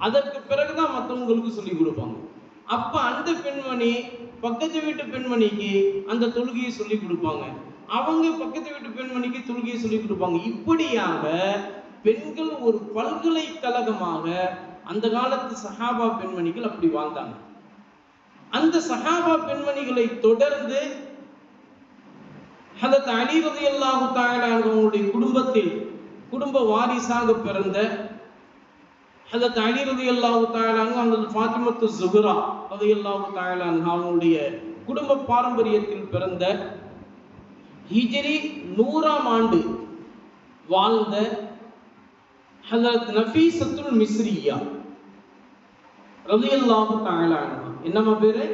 அதற்கு பிறகுதான் மற்றவங்களுக்கு சொல்லி கொடுப்பாங்க. அப்ப அந்த பெண்மணி பக்கத்து வீட்டு பெண்மணிக்கு அந்த தொழுகையை சொல்லி கொடுப்பாங்க, அவங்க பக்கத்து வீட்டு பெண்மணிக்கு தொழுகையை சொல்லி கொடுப்பாங்க. இப்படியாக பெண்கள் ஒரு பல்கலைக்கழகமாக அந்த காலத்து சஹாபா பெண்மணிகள் அப்படி வாழ்ந்தாங்க. அந்த சஹாபா பெண்மணிகளை தொடர்ந்து ஹஜ்ரத் அலி ரலியல்லாஹு தஆலா அவர்களுடைய குடும்பத்தில் குடும்ப வாரிசாக பிறந்த ஹஜ்ரத் அலி ரலியல்லாஹு தஆலா ஹஜ்ரத் ஃபாத்திமத்து ஸுஹ்ரா ரலியல்லாஹு தஆலா அவங்களுடைய குடும்ப பாரம்பரியத்தில் பிறந்த ஹிஜ்ரி 100ஆம் ஆண்டு வாழ்ந்த ஹஜ்ரத் நஃபீஸத்துல் மிஸ்ரியா ரலியல்லாஹு தஆலா, என்னமா பேரு?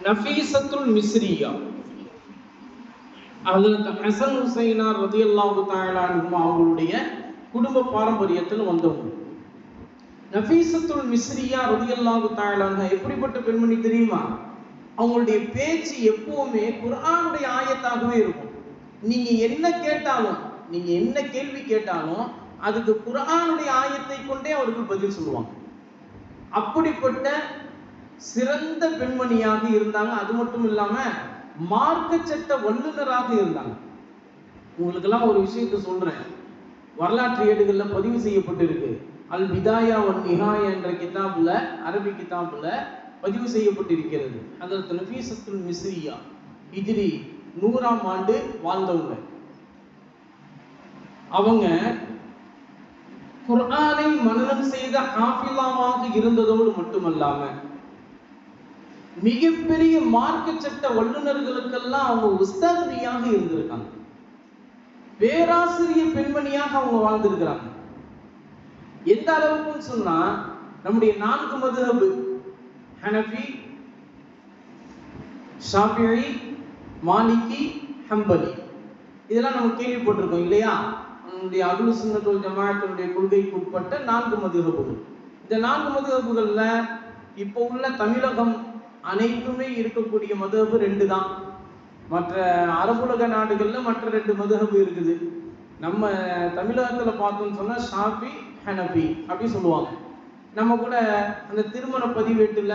நஃபீஸத்துல் மிஸ்ரியா. ஹஜ்ரத் ஹசன் ஹுசைனார் ரலியல்லாஹு தஆலா அவங்களுடைய குடும்ப பாரம்பரியத்தில் வந்தவங்க. நஃபீஸத்துல் மிஸ்ரியா ரலியல்லாஹு தஆலா எப்படிப்பட்ட பெண்மணி தெரியுமா? அவங்களுடைய பேச்சு எப்பவுமே குர்ஆனுடைய ஆயத்தாகவே இருக்கும். நீங்க என்ன கேட்டாலும், நீங்க என்ன கேள்வி கேட்டாலும் அதுக்கு குர்ஆனுடைய ஆயத்தை கொண்டே அவர்கள் பதில் சொல்லுவாங்க. அப்படிப்பட்ட சிறந்த பெண்மணியாக இருந்தாங்க. அது மட்டும் இல்லாம மார்க்க சட்ட வல்லுநராக இருந்தாங்க. உங்களுக்கெல்லாம் ஒரு விஷயத்த சொல்றேன், வரலாற்று ஏடுகளில் பதிவு செய்யப்பட்டிருக்கு. அல் பிதாயா வன் நிஹாயா என்ற கிதாபுல, அரபி கிதாபுல பதிவு செய்யப்பட்டிருக்கிறது. ஹதரத் நஃபீசத்துல் மிஸ்ரியா ஹிஜ்ரி 100ஆம் ஆண்டு வாழ்ந்தவங்க. அவங்க குர்ஆனை மனனம் செய்த ஹாஃபிலாவாக இருந்ததோடு மட்டுமல்லாம மிகப்பெரிய மார்க்க சட்ட வல்லுநர்களுக்கெல்லாம் அவங்க உஸ்தாதியாக இருந்திருக்காங்க. பேராசிரியர் பெண்மணியாக அவங்க வாழ்ந்திருக்கிறாங்க. எந்த அளவுக்குன்னு சொன்னா, நம்முடைய 4 மதுஹப் ஹனஃபி, ஷாஃபிஈ, மாலிகி, ஹம்பலி, இதெல்லாம் நம்ம கேள்விப்பட்டிருக்கோம் இல்லையா? நம்முடைய அஹ்லு சுன்னத் வல் ஜமாஅத்துடைய கொள்கைக்கு உட்பட்ட 4 மதுஹபுகள். இந்த 4 மதுஹபுகள்ல இப்போ உள்ள தமிழகம் அனைத்துமே இருக்கக்கூடிய மதுஹப் 2 தான். மற்ற அரபுலக நாடுகள்ல மற்ற 2 மதுஹப் இருக்குது. நம்ம தமிழகத்துல பார்த்தோம்னு சொன்னா ஷாஃபி, ஹனஃபி அப்படி சொல்லுவாங்க. நம்ம கூட அந்த திருமண பதிவேட்டுல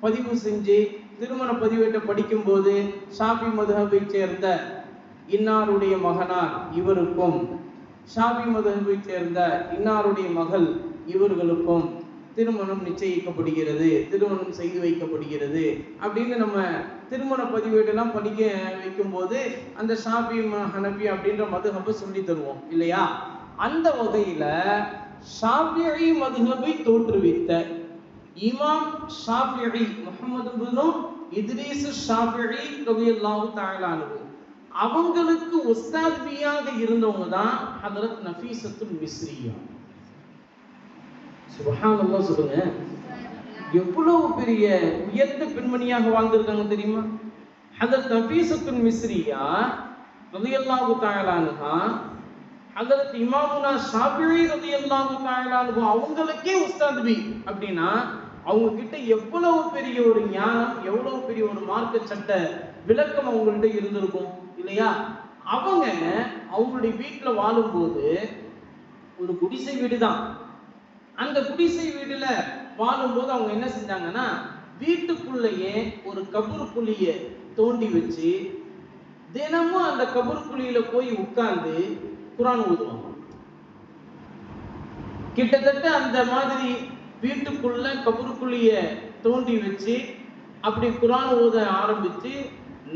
பதிவு செஞ்சு திருமண பதிவேட்டை படிக்கும் போது ஷாஃபி மதுஹபை சேர்ந்த இன்னாருடைய மகனார் இவருக்கும், ஷாஃபி மதுஹபை சேர்ந்த இன்னாருடைய மகள் இவர்களுக்கும் திருமணம் நிச்சயிக்கப்படுகிறது, திருமணம் செய்து வைக்கப்படுகிறது அப்படின்னு நம்ம திருமண பதிவேடெல்லாம் படிக்க வைக்கும் போது அந்த ஷாஃபி ஹனஃபி அப்படின்ற மதுஹபை சொல்லி தருவோம் இல்லையா? அந்த வகையில ஷாஃபிஈ மதுஹபை தோற்றுவித்த இமாம் ஷாஃபிஈ முஹம்மது இப்னு இத்ரீஸ் ஷாஃபிஈ ரலியல்லாஹு தஆலா அன்ஹு, அவங்களுக்கு உஸ்தாதியாக இருந்தவங்க தான் ஹதரத் நஃபீசத்துல் மிஸ்ரியா. சுப்ஹானல்லாஹ் சொல்லுங்க, எவ்வளவு பெரிய உயர்ந்த பெண்மணியாக வாழ்ந்திருக்காங்க தெரியுமா? ஹதரத் நஃபீசத்துல் மிஸ்ரியா ரலியல்லாஹு தஆலா அன்ஹா ஹதரத் இமாமுனா ஷாஃபிஈ ரலியல்லாஹு தஆலா அன்ஹு அவங்களுக்கே உஸ்தாதி அப்படின்னா அவங்க கிட்ட எவ்வளவு பெரிய ஒரு ஞானம், எவ்வளவு பெரிய ஒரு மார்க்க சட்ட விளக்கம் அவங்கள்ட்ட இருந்திருக்கும் இல்லையா? அவங்க அவங்களுடைய வீட்டுல வாழும்போது ஒரு குடிசை வீடு தான். அந்த குடிசை வீடுல வாழும்போது அவங்க என்ன செஞ்சாங்கன்னா, வீட்டுக்குள்ளேயே ஒரு கபூர் குழிய தோண்டி வச்சு தினமும் அந்த கபூர் குழியில போய் உட்கார்ந்து குர்ஆன் ஓதுவாங்க. கிட்டத்தட்ட அந்த மாதிரி வீட்டுக்குள்ள கபூர் குழிய தோண்டி வச்சு அப்படி குர்ஆன் ஓத ஆரம்பிச்சு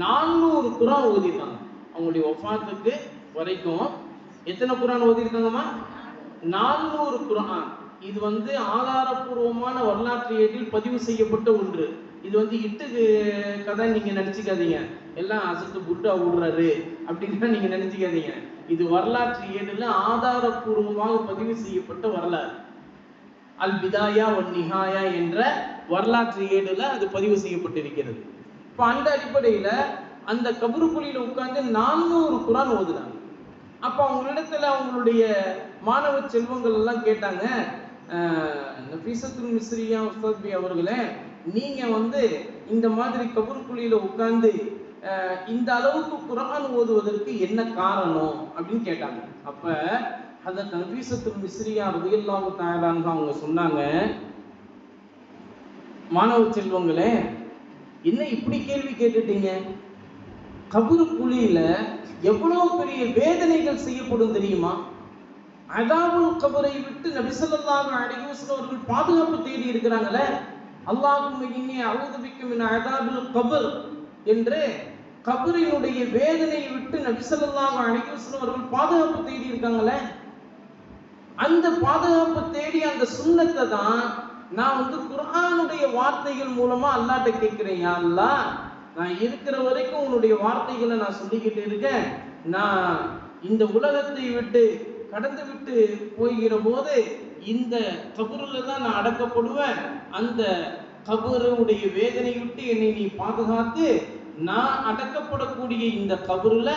400 குர்ஆன் ஓதிருக்காங்க. அவங்களுடைய வஃபாத்துக்கு வரைக்கும் எத்தனை குர்ஆன் ஓதிருக்காங்கம்மா? 400 குர்ஆன். இது ஆதாரபூர்வமான வரலாற்று ஏட்டில் பதிவு செய்யப்பட்ட ஒன்று. இது இட்டு கதை நீங்க நினைச்சுக்காதீங்க, எல்லாம் அசத்து புட்டா விடுறாரு அப்படின்னு நீங்க நினைச்சுக்காதீங்க. இது வரலாற்று ஏடுல ஆதாரபூர்வமாக பதிவு செய்யப்பட்ட வரலாறு. அல் பிதாயா வன் நிஹாயா என்ற வரலாற்று ஏடுல அது பதிவு செய்யப்பட்டிருக்கிறது. இப்ப அந்த அடிப்படையில அந்த கபூர் குழியில உட்கார்ந்து 400 குர்ஆன் ஓதுனாங்க. அப்ப அவங்களிடத்துல அவங்களுடைய மாணவ செல்வங்கள் எல்லாம் கேட்டாங்க, நஃபீசத்துல் மிஸ்ரியா உஸ்தாத்பி அவர்களே, நீங்க இந்த மாதிரி கபூர் குழியில உட்கார்ந்து இந்த அளவுக்கு குர்ஆன் ஓதுவதற்கு என்ன காரணம் அப்படின்னு கேட்டாங்க. அப்ப ஹதரத் நஃபீசத்துல் மிஸ்ரியா ரலியல்லாஹு தஆலா அன்ஹா அவங்க சொன்னாங்க, மாணவ செல்வங்களே, என்ன இப்படி கேள்வி கேட்டுட்டீங்க? கபூர் குழியில எவ்வளவு பெரிய வேதனைகள் செய்யப்படும் தெரியுமா? அதாபுல் கபரை விட்டு நபி ஸல்லல்லாஹு அலைஹி வஸல்லம் அவர்கள் பாதுகாப்பு தேடி இருக்கிறாங்களே, அல்லாஹும்ம இன்னி அஊது பிக்க மின் அதாபில் கபர் என்று கபரினுடைய வேதனையை விட்டு நபி ஸல்லல்லாஹு அலைஹி வஸல்லம் அவர்கள் பாதுகாப்பு தேடி இருக்காங்களே, அந்த பாதுகாப்பு தேடி அந்த சுன்னத்தை தான் நான் குர்ஆனுடைய வார்த்தைகள் மூலமா அல்லாஹ்ட்ட கேட்கிறேன். யா அல்லாஹ், நான் இருக்கிற வரைக்கும் உன்னுடைய வார்த்தைகளை நான் சொல்லிக்கிட்டு இருக்கேன். நான் இந்த உலகத்தை விட்டு கடந்து விட்டு போகிற போது இந்த கபூர்ல தான் நான் அடக்கப்படுவேன். அந்த கபூருடைய வேதனை விட்டு என்னை நீ பாதுகாத்து நான் அடக்கப்படக்கூடிய இந்த கபூர்ல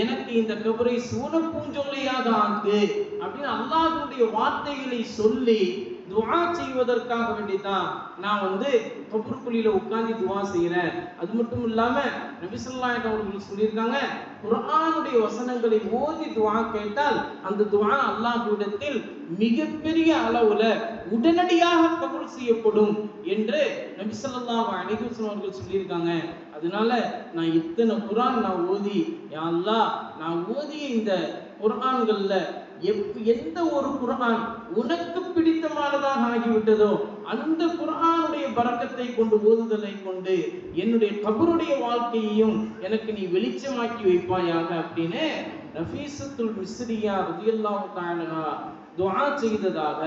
எனக்கு இந்த கபரை சூன பூஞ்சொல்லையாக ஆக்கு அப்படின்னு அல்லாஹ்வுடைய வார்த்தைகளை சொல்லி துஆ செய்வதற்காக வேண்டிதான் நான் கபூர் குழியில உட்கார்ந்து துஆ செய்யறேன். அது மட்டும் இல்லாம நபி ஸல்லல்லாஹு அலைஹி வஸல்லம் சொல்லியிருக்காங்க, குர்ஆனுடைய வசனங்களை ஓதி துஆ கேட்டால் அந்த துஆ அல்லாஹ்விடத்தில் மிகப்பெரிய அளவுல உடனடியாக கபூல் செய்யப்படும் என்று நபி ஸல்லல்லாஹு அலைஹி வஸல்லம் அவர்கள் சொல்லியிருக்காங்க. அதனால நான் இத்தனை குர்ஆன் நான் ஓதி, யா அல்லாஹ் நான் ஓதிய இந்த குர்ஆன்கள்ல எந்த ஒரு குர்ஆன் உனக்கு பிடித்தமானதாக ஆகிவிட்டதோ அந்த குர்ஆனுடைய பரக்கத்தை கொண்டு, ஓதுதலை கொண்டு என்னுடைய கபருடைய வாழ்க்கையையும் எனக்கு நீ வெளிச்சமாக்கி வைப்பாயாக அப்படின்னு நஃபீஸத்துல் மிஸ்ரியா ரலியல்லாஹு தஆலா துஆ செய்ததாக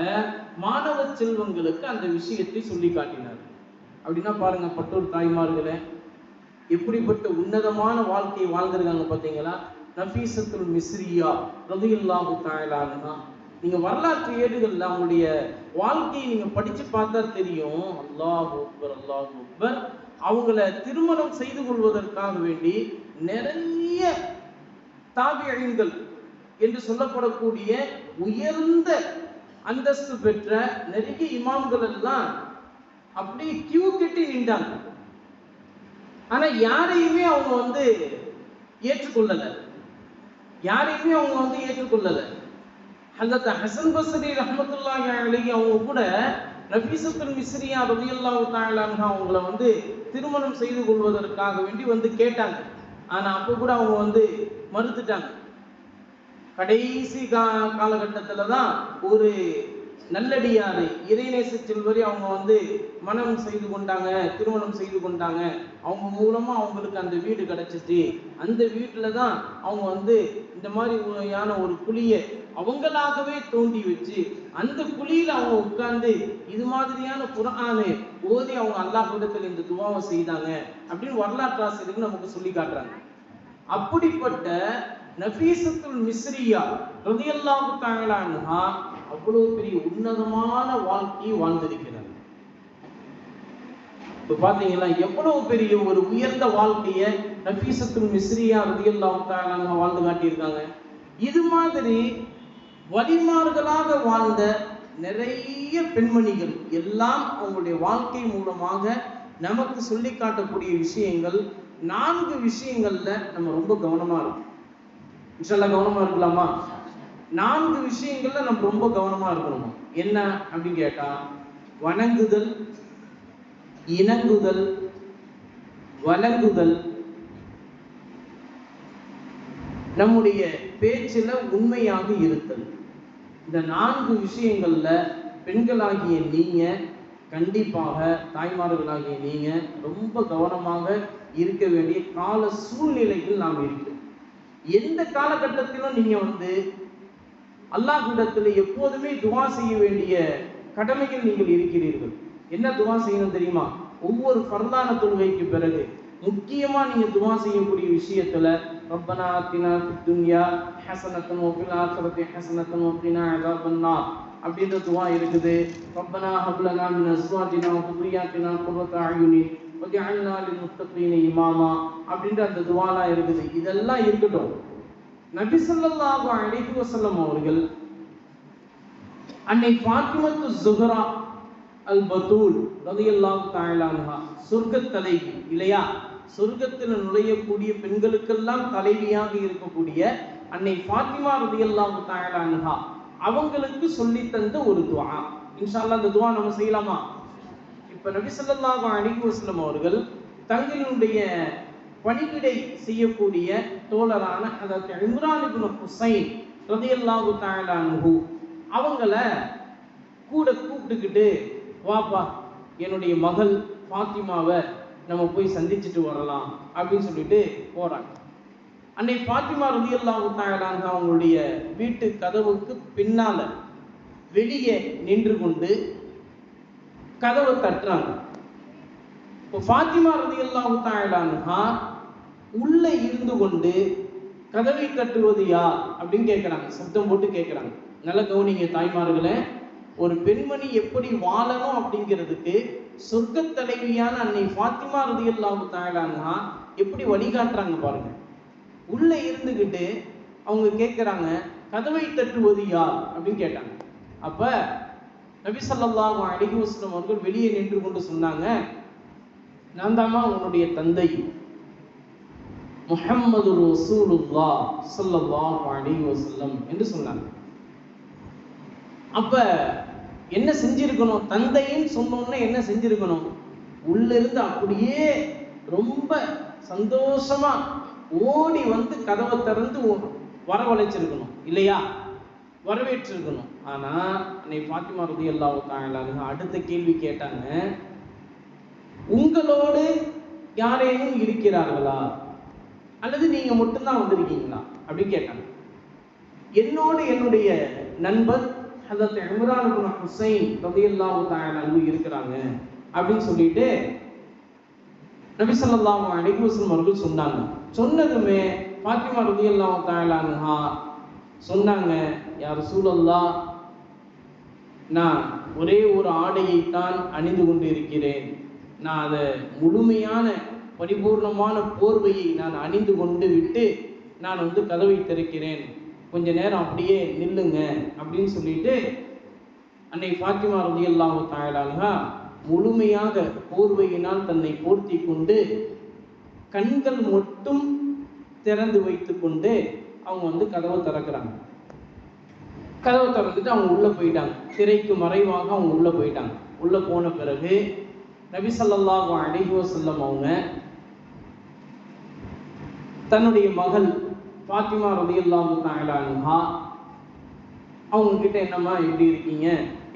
மாணவ செல்வங்களுக்கு அந்த விஷயத்தை சொல்லி காட்டினார். அப்படின்னா பாருங்க பட்டோர் தாய்மார்களே, எப்படிப்பட்ட உன்னதமான வாழ்க்கையை வாழ்ந்திருக்காங்க பார்த்தீங்களா? நஃபீஸத்துல் மிஸ்ரியா ரலியல்லாஹு தஆலா அன்ஹா. நீங்க வரலாற்று ஏடுகள்ல அவங்களுடைய வாழ்க்கையை நீங்க படிச்சு பார்த்தா தெரியும். அல்லாஹ் அக்பர், அல்லாஹ் அக்பர். அவங்கள திருமணம் செய்து கொள்வதற்காக வேண்டி நிறைய தாபிஈன்கள் என்று சொல்லப்படக்கூடிய உயர்ந்த அந்தஸ்து பெற்ற நிறைய இமாம்கள் எல்லாம் அப்படியே கியூ கட்டி நின்றாங்க. ஆனா யாரையுமே அவங்க ஏற்றுக்கொள்ளல. ஹஜ்ரத் ஹஸன் பஸ்ரி ரஹ்மத்துல்லாஹி அலைஹி அவங்க கூட நஃபீஸத்துல் மிஸ்ரியா ரலியல்லாஹு தஆலா அன்ஹா அவங்கள திருமணம் செய்து கொள்வதற்காக வேண்டி கேட்டாங்க. ஆனா அப்போ கூட அவங்க மறுத்துட்டாங்க. கடைசி காலகட்டத்துல தான் ஒரு நல்லடியாரை, இறைநேச செல்வரை அவங்க மனம் செய்து கொண்டாங்க, திருமணம் செய்து கொண்டாங்க. அவங்க மூலமா அவங்களுக்கு அந்த வீடு கிடைச்சிச்சு. அந்த வீட்டுல தான் அவங்க இந்த மாதிரியான ஒரு குழியை அவங்களாகவே தோண்டி வச்சு அந்த குழியில அவங்க உட்கார்ந்து இது மாதிரியான குர்ஆனை ஓதி அவங்க அல்லாஹ்விடத்தில் இந்த துஆவை செய்தாங்க அப்படின்னு வரலாற்று ஆசிரியர்கள் நமக்கு சொல்லி காட்டுறாங்க. அப்படிப்பட்ட நஃபீஸத்துல் மிஸ்ரியா ரலியல்லாஹு தஆலா அன்ஹா அவ்வளவு பெரிய உன்னதமான வாழ்க்கையை வாழ்ந்திருக்கிறார். இப்ப பாத்தீங்களா எவ்வளவு பெரிய ஒரு உயர்ந்த வாழ்க்கையை நஃபீஸத்துல் மிஸ்ரியா ரலியல்லாஹு தஆலா அன்ஹா வாழ்ந்து காட்டியிருக்காங்க. இது மாதிரி வலிமார்களாக வாழ்ந்த நிறைய பெண்மணிகள் எல்லாம் அவங்களுடைய வாழ்க்கை மூலமாக நமக்கு சொல்லி காட்டக்கூடிய விஷயங்கள் 4 விஷயங்கள்ல நம்ம ரொம்ப கவனமா இருக்கும். இன்ஷாஅல்லாஹ் கவனமா இருக்கலாமா? 4 விஷயங்கள்ல நம்ம ரொம்ப கவனமா இருக்கணும். என்ன அப்படின்னு கேட்டா, வணங்குதல், இணங்குதல், வழங்குதல், நம்முடைய பேச்சில உண்மையாக இருத்தல். இந்த 4 விஷயங்கள்ல பெண்களாகிய நீங்க கண்டிப்பாக, தாய்மார்களாகிய நீங்க ரொம்ப கவனமாக இருக்க வேண்டிய கால சூழ்நிலைகள் நாம் இருக்கு. எந்த காலகட்டத்திலும் நீங்க அல்லாஹ்விடத்தில் எப்போதுமே துஆ செய்ய வேண்டிய கடமைகள் நீங்கள் இருக்கிறீர்கள். என்ன துஆ செய்யணும் தெரியுமா? ஒவ்வொரு ஃபர்தான தொழுகைக்கு பிறகு முக்கியமா நீங்க துஆ செய்யக்கூடிய விஷயத்துல ரப்பனா ஆத்தினா ஃபித் துன்யா ஹஸனத்தன் வ ஃபில் ஆখিরাতি ஹஸனத்தன் வ கினா அஸாபன்னார் அப்படின்ற துஆ இருக்குது. ரப்பனா ஹப் லனா மின் அஸ்வாஜினா வ ذُرِّيَّاتِنَا قُرَّةَ أَعْيُنٍ وَاجْعَلْنَا لِلْمُتَّقِينَ إِمَامًا அப்படின்ற அந்த துஆலாம் இருக்குது. இதெல்லாம் இருக்கட்டும். நபி ஸல்லல்லாஹு அலைஹி வஸல்லம் அவர்கள் அன்னை ஃபாத்திமத்து ஸுஹ்ரா அல் பதூல் ரலியல்லாஹு தஆலா அன்ஹா சொர்க்கத் தலைவி இல்லையா? சொர்க்கத்தில் நுழையக்கூடிய பெண்களுக்கெல்லாம் தலைவியாக இருக்கக்கூடிய அன்னை ஃபாத்திமா ரலியல்லாஹு தஆலா அன்ஹா அவங்களுக்கு சொல்லி தந்த ஒரு துஆ. இன்ஷாஅல்லாஹ் அந்த துஆ நம்ம செய்யலாமா? இப்ப நபி ஸல்லல்லாஹு அலைஹி வஸல்லம் அவர்கள் தங்களுடைய பணிவிடை செய்யக்கூடிய தோழரான ஹஜ்ரத் இம்ரான் இப்னு ஹுசைன் ரலியல்லாஹு தஆலா அன்ஹு அவங்கள கூட கூப்பிட்டுக்கிட்டு, வாப்பா என்னுடைய மகள் ஃபாத்திமாவை நம்ம போய் சந்திச்சுட்டு வரலாம் அப்படின்னு சொல்லிட்டு போறாங்க. அன்னை ஃபாத்திமா ரலியல்லாஹு தஆலா அன்ஹா அவங்களுடைய வீட்டு கதவுக்கு பின்னால வெளியே நின்று கொண்டு கதவை தட்டுறாங்க. இப்போ ஃபாத்திமா ரலியல்லாஹு தஆலா அன்ஹா உள்ள இருந்து கொண்டு கதவை தட்டுவது யார் அப்படின்னு கேட்குறாங்க. சத்தம் போட்டு கேட்குறாங்க. நல்ல கவனிங்க தாய்மார்களே, ஒரு பெண்மணி எப்படி வாழணும் அப்படிங்கிறதுக்கு சொர்க்க தலைவியான அன்னை ஃபாத்திமா ரலியல்லாஹு தஆலா அன்ஹா எப்படி வழிகாட்டுறாங்க பாருங்க. உள்ள இருந்துகிட்டு அவங்க கேட்குறாங்க, கதவை தட்டுவது யார் அப்படின்னு கேட்டாங்க. அப்ப நபி ஸல்லல்லாஹு அலைஹி வஸல்லம் அவர்கள் வெளியே நின்று கொண்டு சொன்னாங்க, நான் தாமா உன்னுடைய தந்தை முஹம்மது ரசூலுல்லாஹ் ஸல்லல்லாஹு அலைஹி வஸல்லம் என்று சொன்னாங்க. அப்ப என்ன செஞ்சிருக்கணும்? தந்தைன்னு சொன்னோன்னே என்ன செஞ்சிருக்கணும்? உள்ள இருந்து அப்படியே ரொம்ப சந்தோஷமா ஓடி வந்து கதவை திறந்து வரவழைச்சிருக்கணும் இல்லையா, வரவேற்றிருக்கணும். ஆனா அன்னை ஃபாத்திமா ரலியல்லாஹு தஆலா அன்ஹா அடுத்த கேள்வி கேட்டாங்க, உங்களோடு யாரேனும் இருக்கிறார்களா அல்லது நீங்க மட்டும்தான் வந்திருக்கீங்களா அப்படின்னு கேட்டாங்க. என்னோடு என்னுடைய நண்பர் ஹதரத் இம்ரான் இப்னு ஹுசைன் ரலியல்லாஹு தஆலா அன்ஹு இருக்கிறாங்க அப்படின்னு சொல்லிட்டு நபி ஸல்லல்லாஹு அலைஹி வஸல்லம் அவர்கள் சொன்னாங்க. சொன்னதுமே ஃபாத்திமா ரலியல்லாஹு தஆலா அன்ஹா சொன்னாங்க, யா ரசூலல்லாஹ், நான் ஒரே ஒரு ஆடையைத்தான் அணிந்து கொண்டு இருக்கிறேன். நான் அதை முழுமையான பரிபூர்ணமான போர்வையை நான் அணிந்து கொண்டு விட்டு நான் வந்து கதவை திறக்கிறேன், கொஞ்ச நேரம் அப்படியே நில்லுங்க அப்படின்னு சொல்லிட்டு அன்னை ஃபாத்திமா ரலியல்லாஹு தஆலா அன்ஹா முழுமையாக போர்வையினால் தன்னை போர்த்தி கொண்டு கண்கள் மட்டும் திறந்து வைத்து கொண்டு அவங்க வந்து கதவை திறக்கிறாங்க. கதவை திறந்துட்டு அவங்க உள்ள போயிட்டாங்க. திரைக்கு மறைவாக அவங்க உள்ள போயிட்டாங்க. உள்ள போன பிறகு நபி ஸல்லல்லாஹு அலைஹி வஸல்லம் அவங்க தன்னுடைய மகள் ஃபாத்திமா ரலியல்லாஹு தஆலா அன்ஹா அவங்க கிட்ட, என்னம்மா எப்படி இருக்கீங்க,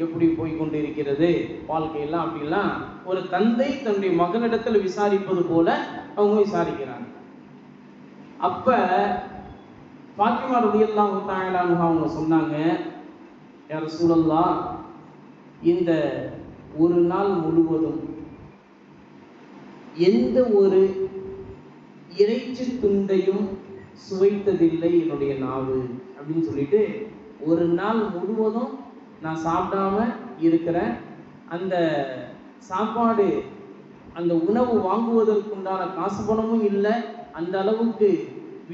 எப்படி போய் கொண்டு இருக்கிறது வாழ்க்கையெல்லாம் அப்படிலாம் ஒரு தந்தை தன்னுடைய மகனிடத்தில் விசாரிப்பது போல அவங்க விசாரிக்கிறாங்க. அப்ப ஃபாத்திமா ரலியல்லாஹு தஆலா அன்ஹா அவங்க சொன்னாங்க, யா ரசூலல்லாஹ், இந்த ஒரு நாள் முழுவதும் எந்த ஒரு இறைச்சி துண்டையும் சுவைத்ததில்லை என்னுடைய நாவு அப்படின்னு சொல்லிட்டு, ஒரு நாள் முழுவதும் நான் சாப்பிடாம இருக்கிறேன். அந்த சாப்பாடு, அந்த உணவு வாங்குவதற்குண்டான காசு பணமும் இல்லை, அந்த அளவுக்கு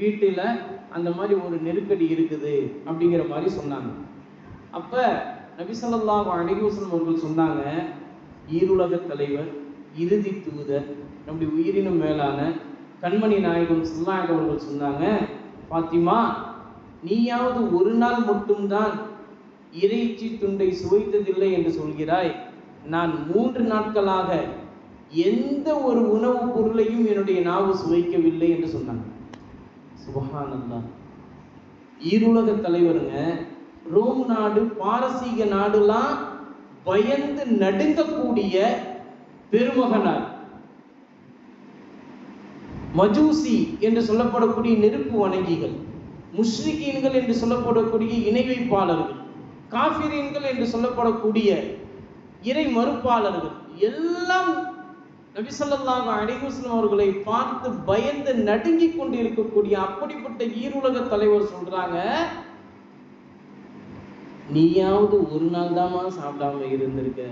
வீட்டில் அந்த மாதிரி ஒரு நெருக்கடி இருக்குது அப்படிங்கிற மாதிரி சொன்னாங்க. அப்ப நபி ஸல்லல்லாஹு அலைஹி வஸல்லம் அவர்கள் சொன்னாங்க, ஈருலக தலைவர், இறுதி தூதர், நம்முடைய உயிரினும் மேலான கண்மணி நாயகம் ஸல்லல்லாஹு அலைஹி அவர்கள் சொன்னாங்க, ஃபாத்திமா, நீயாவது ஒரு நாள் மட்டும்தான் இறைச்சி துண்டை சுவைத்ததில்லை என்று சொல்கிறாய், நான் 3 நாட்களாக எந்த ஒரு உணவுப் பொருளையும் என்னுடைய நாவு சுவைக்கவில்லை என்று சொன்னாங்க. சுப்ஹானல்லாஹ். ஈருலக தலைவருங்க, ரோம் நாடு, பாரசீக நாடுலாம் பயந்து நடுங்கக்கூடிய பெருமகனார், மஜூசி என்று சொல்லப்படக்கூடிய நெருப்பு வணங்கிகள், முஷ்ரிகீன்கள் என்று சொல்லப்படக்கூடிய இணை வைப்பாளர்கள், காஃபிரீன்கள் என்று சொல்லப்படக்கூடிய இறை மறுப்பாளர்கள் எல்லாம் நபி ஸல்லல்லாஹு அலைஹி வஸல்லம் அவர்களை பார்த்து பயந்து நடுங்கிக் கொண்டு இருக்கக்கூடிய அப்படிப்பட்ட ஈருலக தலைவர் சொல்றாங்க, நீயாவது ஒரு நாள் தாமா சாப்பிடாம இருந்திருக்க,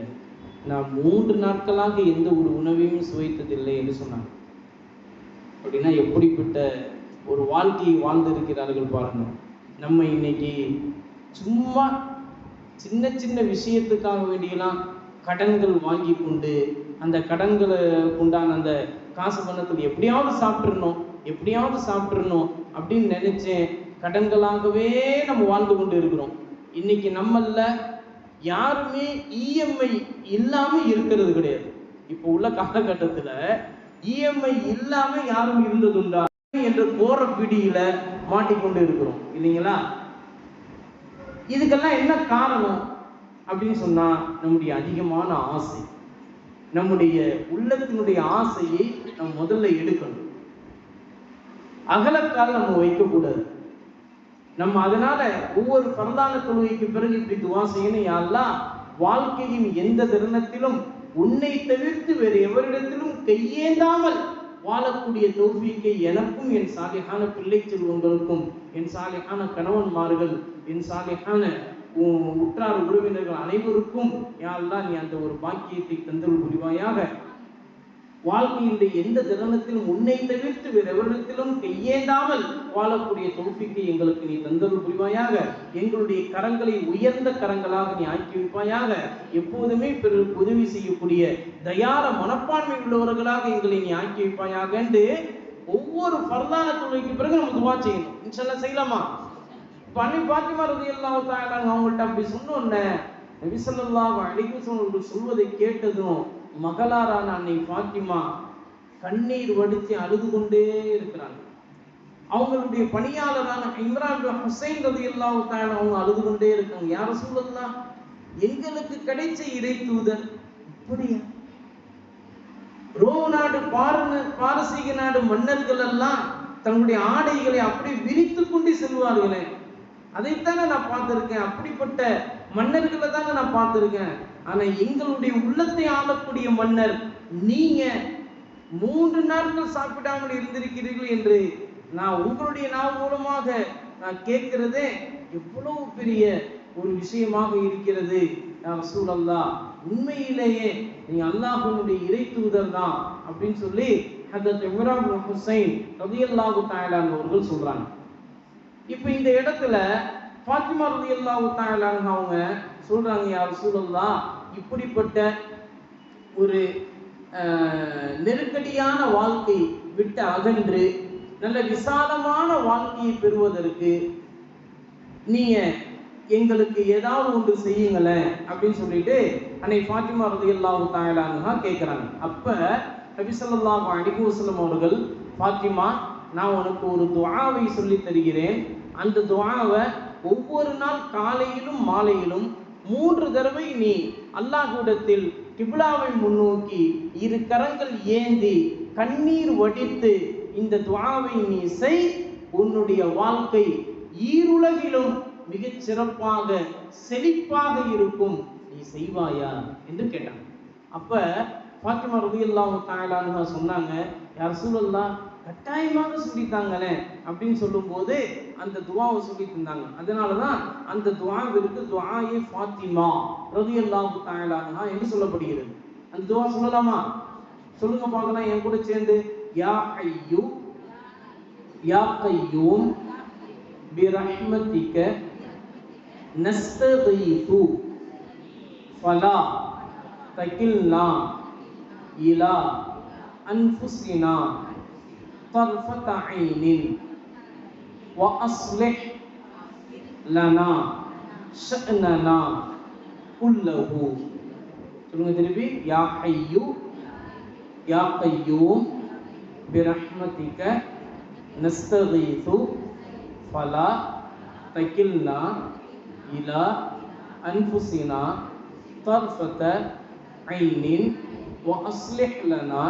நான் 3 நாட்களாக எந்த ஒரு உணவையும் சுவைத்ததில்லை என்று சொன்னாங்க. அப்படின்னா எப்படிப்பட்ட ஒரு வாழ்க்கையை வாழ்ந்திருக்கிறார்கள் பாருங்க. நம்ம இன்னைக்கு சும்மா சின்ன சின்ன விஷயத்துக்காக வேண்டியெல்லாம் கடன்கள் வாங்கி கொண்டு அந்த கடன்களை உண்டான அந்த காசு பணத்தில் எப்படியாவது சாப்பிட்றணும் அப்படின்னு நினைச்சேன் கடன்களாகவே நம்ம வாழ்ந்து கொண்டு இருக்கிறோம். இன்னைக்கு நம்மள யாருமே இஎம்ஐ இல்லாம இருக்கிறது கிடையாது. இப்போ உள்ள காலகட்டத்துல இஎம்ஐ இல்லாம யாரும் இருந்ததுண்டா என்ற கோர பிடியில மாட்டிக்கொண்டு இருக்கிறோம் இல்லைங்களா? இதுக்கெல்லாம் என்ன காரணம் அப்படின்னு சொன்னா, நம்முடைய அதிகமான ஆசை, நம்முடைய உள்ளத்தினுடைய ஆசையை நம்ம முதல்ல எடுக்கணும். அகலக்கால் நம்ம வைக்கக்கூடாது. நம்ம அதனால ஒவ்வொரு பரதான தொழுகைக்கு பிறகு இப்படி துவா செய்யணும், யா அல்லாஹ், வாழ்க்கையின் எந்த தருணத்திலும் உன்னை தவிர்த்து வேறு எவரிடத்திலும் கையேந்தாமல் வாழக்கூடிய தௌஃபீக்கை எனக்கும் என் சாலிஹான பிள்ளை செல்வங்களுக்கும் என் சாலிஹான கணவன்மார்கள் என் சாலிஹான உற்றார் உறவினர்கள் அனைவருக்கும் யா அல்லாஹ் நீ அந்த ஒரு பாக்கியத்தை தந்தருள் புரிவாயாக. வாழ்க்கையினுடைய எந்த தருணத்திலும் உன்னை தவிர்த்து வேறு எவரிடத்திலும் கையேந்தாமல் வாழக்கூடிய தௌஃபீக்கை எங்களுக்கு நீ தந்தருள் புரிவாயாக. எங்களுடைய கரங்களை உயர்ந்த கரங்களாக நீ ஆக்கி வைப்பாயாக. எப்போதுமே பிறருக்கு உதவி செய்யக்கூடிய தயார மனப்பான்மை உள்ளவர்களாக எங்களை நீ ஆக்கி வைப்பாயாக என்று ஒவ்வொரு ஃபர்தான தொழுகைக்கு பிறகு நம்ம துவா செய்யணும். இன்ஷாஅல்லாஹ் செய்யலாமா? அன்னை ஃபாத்திமா ரலியல்லாஹு தஆலா அவங்கள்ட்ட அப்படி சொன்னோன்னே நபி ஸல்லல்லாஹு அலைஹி வஸல்லம் சொல்வதை கேட்டதும் மகளாரான அன்னை ஃபாத்திமா கண்ணீர் வடித்து அழுது கொண்டே இருக்கிறாங்க. அவங்களுடைய பணியாளரான இம்ரான் பின் ஹுசைன் ரலியல்லாஹு தஆலா அவங்க அழுது கொண்டே இருக்காங்க. யா ரசூலல்லாஹ், எங்களுக்கு கிடைச்ச இறை தூதர் இப்படியா? ரோம நாடு, பாரசீக நாடு மன்னர்கள் எல்லாம் தங்களுடைய ஆடைகளை அப்படி விரித்து கொண்டு செல்வார்களே, அதைத்தானே நான் பார்த்திருக்கேன். அப்படிப்பட்ட மன்னர்களை தானே நான் பார்த்திருக்கேன். ஆனா எங்களுடைய உள்ளத்தை ஆளக்கூடிய மன்னர் நீங்க 3 நாட்கள் சாப்பிடாமல் இருந்திருக்கிறீர்கள் என்று நான் உங்களுடைய நாவு மூலமாக நான் கேட்கிறதே எவ்வளவு பெரிய ஒரு விஷயமாக இருக்கிறது. யா ரசூலல்லாஹ், உண்மையிலேயே நீ அல்லாஹ்வுடைய இறை தூதர் தான் அப்படின்னு சொல்லி ஹஜ்ரத் இம்ரான் பின் ஹுசைன் ரலியல்லாஹு தஆலா அவர்கள் சொல்றாங்க. இப்போ இந்த இடத்துல ஃபாத்திமா ரலியல்லாஹு தஆலா அவங்க சொல்றாங்க, யா ரசூலல்லாஹ், இப்படிப்பட்ட ஒரு நெருக்கடியான வாழ்க்கை விட்டு அகன்று நல்ல விசாலமான வாழ்க்கையை பெறுவதற்கு நீங்க எங்களுக்கு ஏதாவது ஒன்று செய்யுங்களேன் அப்படின்னு சொல்லிட்டு அன்னை ஃபாத்திமா ரலியல்லாஹு தஆலா கேட்குறாங்க. அப்ப நபி ஸல்லல்லாஹு அலைஹி வஸல்லம் அவர்கள், ஃபாத்திமா, நான் உனக்கு ஒரு துஆவை சொல்லி தருகிறேன். அந்த துஆவை ஒவ்வொரு நாள் காலையிலும் மாலையிலும் 3 தடவை நீ அல்லாஹ்விடத்தில் கிப்லாவை முன்னோக்கி 2 கரங்கள் ஏந்தி கண்ணீர் வடித்து இந்த துஆவை நீ செய். உன்னுடைய வாழ்க்கை ஈருலகிலும் மிகச் சிறப்பாக செழிப்பாக இருக்கும். நீ செய்வாயா என்று கேட்டாங்க. அப்ப ஃபாத்திமா ரலியல்லாஹு தஆலா சொன்னாங்க, யா ரசூலல்லாஹ், கட்டாயமாக சொல்லித்தாங்களே அப்படின்னு சொல்லும்போது அந்த துஆவை சொல்லி தந்தாங்க. அதனாலதான் அந்த துஆவிற்கு துஆயே ஃபாத்திமா ரலியல்லாஹு தஆலா என்று சொல்லப்படுகிறது. அந்த துஆ சொல்லலாமா? சொல்லுங்க பார்க்கலாம் என் கூட சேர்ந்து. யா ஹய்யு யா கய்யூம் பிரஹ்மதிக நஸ்தகீது ஃபலா தகில்னா இலா அன்ஃபுஸினா طرفة عين وأصلح لنا شأننا كله. சொல்லுங்க திருப்பி. யா ஹய்யு யா கய்யூம் பிரஹ்மதிக நஸ்தகீது ஃபலா தகில்னா இலா அன்ஃபுஸினா طرفة عين وأصلح لنا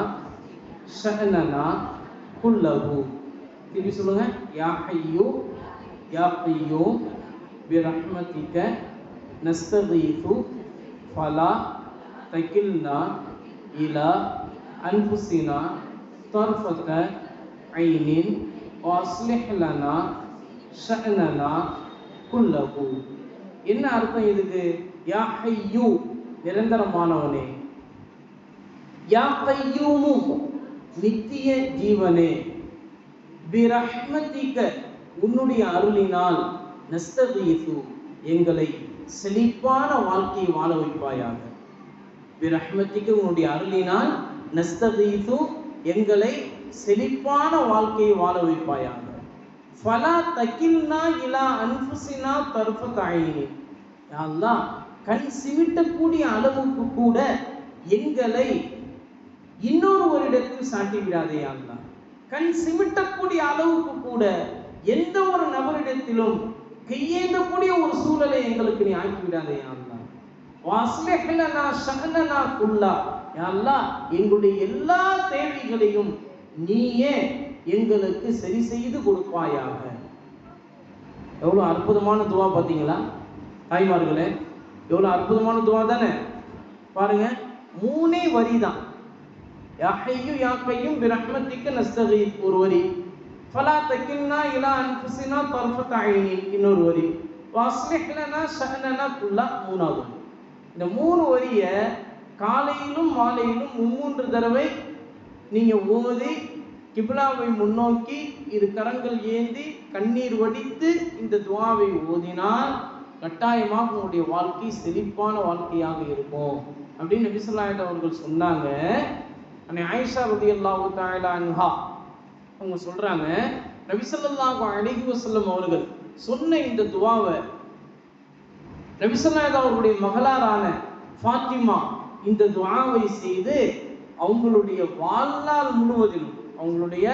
شأننا குல்லஹு. திருப்பி சொல்லுங்க. யா ஹய்யு யா கய்யூம் பிரஹ்மதிக நஸ்தகீது ஃபலா தகில்னா இலா அன்ஃபுஸினா طرفة عين وأصلح لنا شأننا كله. என்ன அர்த்தம் இதுக்கு? யா ஹய்யு, நிரந்தரமானவனே. யா கய்யூமு, நித்திய ஜீவனே. பிரஹ்மதிக, உன்னுடைய அருளினால். நஸ்தகீது, எங்களை செழிப்பான வாழ்க்கையை வாழ வைப்பாயாக. பிரஹ்மதிக, உன்னுடைய அருளினால். நஸ்தகீது, எங்களை செழிப்பான வாழ்க்கையை வாழ வைப்பாயாக. ஃபலா தகில்னா இலா அன்ஃபுஸினா தர்ஃபத ஐனி. யா அல்லாஹ், கண் சிமிட்டக்கூடிய அளவுக்கு கூட எங்களை இன்னொருவரிடத்தில் சாட்டி விடாதே யா அல்லாஹ். கண் சிமிட்டக்கூடிய அளவுக்கு கூட எந்த ஒரு நபரிடத்திலும் கையேந்தக்கூடிய ஒரு சூழலை எங்களுக்கு நீ ஆக்கி விடாதே யா அல்லாஹ். வஸ்லிஹ் லனா ஷஅனனா குல்லா. யா அல்லாஹ், எங்களுடைய எல்லா தேவைகளையும் நீயே எங்களுக்கு சரி செய்து கொடுப்பாயாக. எவ்வளவு அற்புதமான துவா பார்த்தீங்களா தாய்மார்களே? எவ்வளவு அற்புதமான துவா தானே? பாருங்க, 3 வரி தான். யா ஹய்யு யா கய்யூம் பிரஹ்மதிக நஸ்தகீத் ஒரு வரி, ஃபலா தகில்னா இலா அன்ஃபுஸினா தர்ஃபத ஐனி இன்னொரு வரி, வஸ்லிஹ் லனா ஷஅனனா குல்லா மூணாவது. இந்த 3 வரியை காலையிலும் மாலையிலும் 3 தடவை நீங்க ஓதி கிப்லாவை முன்னோக்கி 2 கரங்கள் ஏந்தி கண்ணீர் வடித்து இந்த துஆவை ஓதினால் கட்டாயமாக உங்களுடைய வாழ்க்கை செழிப்பான வாழ்க்கையாக இருக்கும் அப்படின்னு நபி ஸல்லல்லாஹு அலைஹி அவர்கள் சொன்னாங்க. அன்னை ஆயிஷா ரலியல்லாஹு தஆலா அன்ஹா அவங்க சொல்றாங்க, நபி ஸல்லல்லாஹு அலைஹி வஸல்லம் அவர்கள் சொன்ன இந்த துஆவை நபி ஸல்லல்லாஹு அவர்களுடைய மகளாரான ஃபாத்திமா இந்த துஆவை செய்து அவங்களுடைய வாழ்நாள் முழுவதிலும் அவங்களுடைய